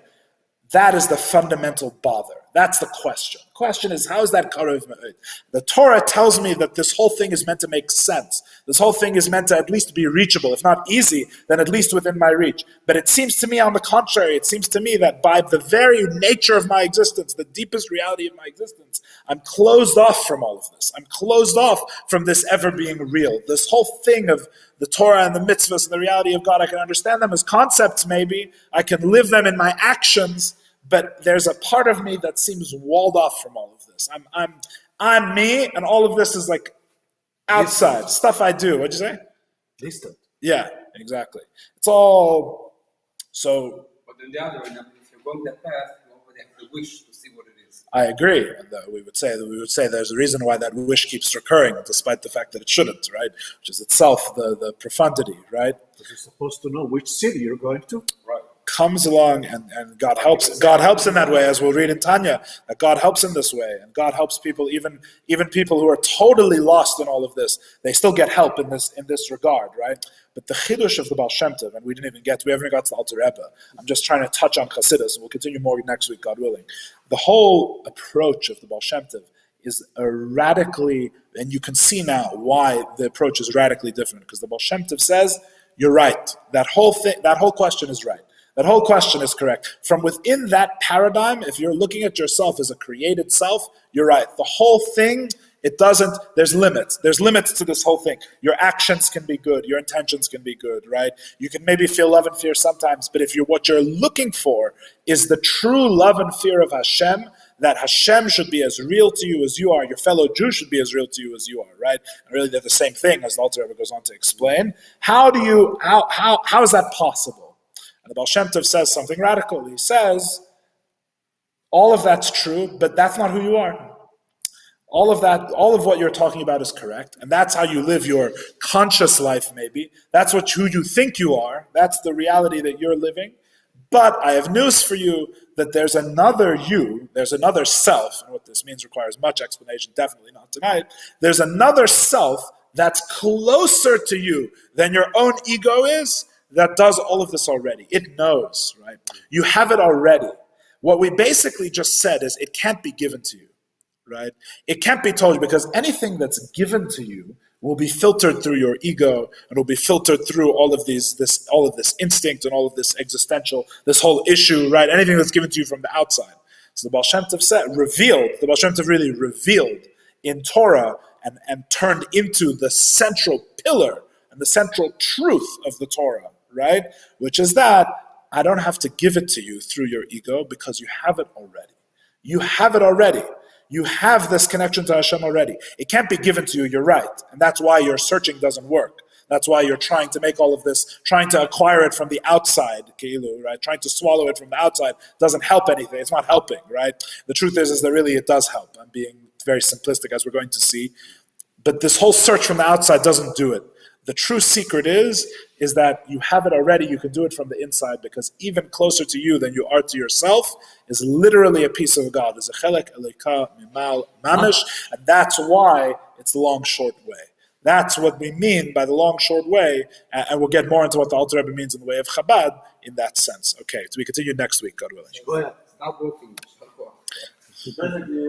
That is the fundamental bother. That's the question. The question is, how is that karev me'od? The Torah tells me that this whole thing is meant to make sense. This whole thing is meant to at least be reachable. If not easy, then at least within my reach. But it seems to me, on the contrary, it seems to me that by the very nature of my existence, the deepest reality of my existence, I'm closed off from all of this. I'm closed off from this ever being real. This whole thing of the Torah and the mitzvahs and the reality of God, I can understand them as concepts maybe. I can live them in my actions. But there's a part of me that seems walled off from all of this. I'm me, and all of this is like outside stuff I do. What'd you say? Distant. Yeah, exactly. It's all so. But on the other hand, if you're going that path, you already have the wish to see what it is. I agree, and we would say there's a reason why that wish keeps recurring, despite the fact that it shouldn't, right? Which is itself the profundity, right? Because you're supposed to know which city you're going to. Right. Comes along and God helps in that way, as we'll read in Tanya, that God helps in this way, and God helps people, even people who are totally lost in all of this, they still get help in this regard, right? But the chidush of the Baal Shem Tov, and we haven't even got to the Alter Rebbe. I'm just trying to touch on Chassidus, and we'll continue more next week, God willing. The whole approach of the Baal Shem Tov is a radically, and you can see now why the approach is radically different, because the Baal Shem Tov says, you're right. That whole question is right. That whole question is correct. From within that paradigm, if you're looking at yourself as a created self, you're right. The whole thing, there's limits. There's limits to this whole thing. Your actions can be good. Your intentions can be good, right? You can maybe feel love and fear sometimes, but if what you're looking for is the true love and fear of Hashem, that Hashem should be as real to you as you are, your fellow Jew should be as real to you as you are, right? And really they're the same thing, as the Alter Rebbe goes on to explain. How is that possible? And the Baal Shem Tov says something radical. He says, all of that's true, but that's not who you are. All of what you're talking about is correct, and that's how you live your conscious life, maybe. That's who you think you are. That's the reality that you're living. But I have news for you, that there's another you, there's another self, and what this means requires much explanation, definitely not tonight. There's another self that's closer to you than your own ego is, that does all of this already. It knows, right? You have it already. What we basically just said is it can't be given to you, right? It can't be told you, because anything that's given to you will be filtered through your ego, and will be filtered through all of this instinct and all of this existential, this whole issue, right? Anything that's given to you from the outside. So the Baal Shem Tov the Baal Shem Tov really revealed in Torah and turned into the central pillar and the central truth of the Torah, right? Which is that I don't have to give it to you through your ego, because you have it already. You have it already. You have this connection to Hashem already. It can't be given to you, you're right. And that's why your searching doesn't work. That's why you're trying to make all of this, trying to acquire it from the outside, right? Trying to swallow it from the outside doesn't help anything. It's not helping, right? The truth is that really it does help. I'm being very simplistic, as we're going to see. But this whole search from the outside doesn't do it. The true secret is that you have it already. You can do it from the inside, because even closer to you than you are to yourself is literally a piece of God. Is a chelek elika mimal mamish, and that's why it's the long, short way. That's what we mean by the long, short way, and we'll get more into what the Alter Rebbe means in the way of Chabad in that sense. Okay, so we continue next week, God willing. Stop working.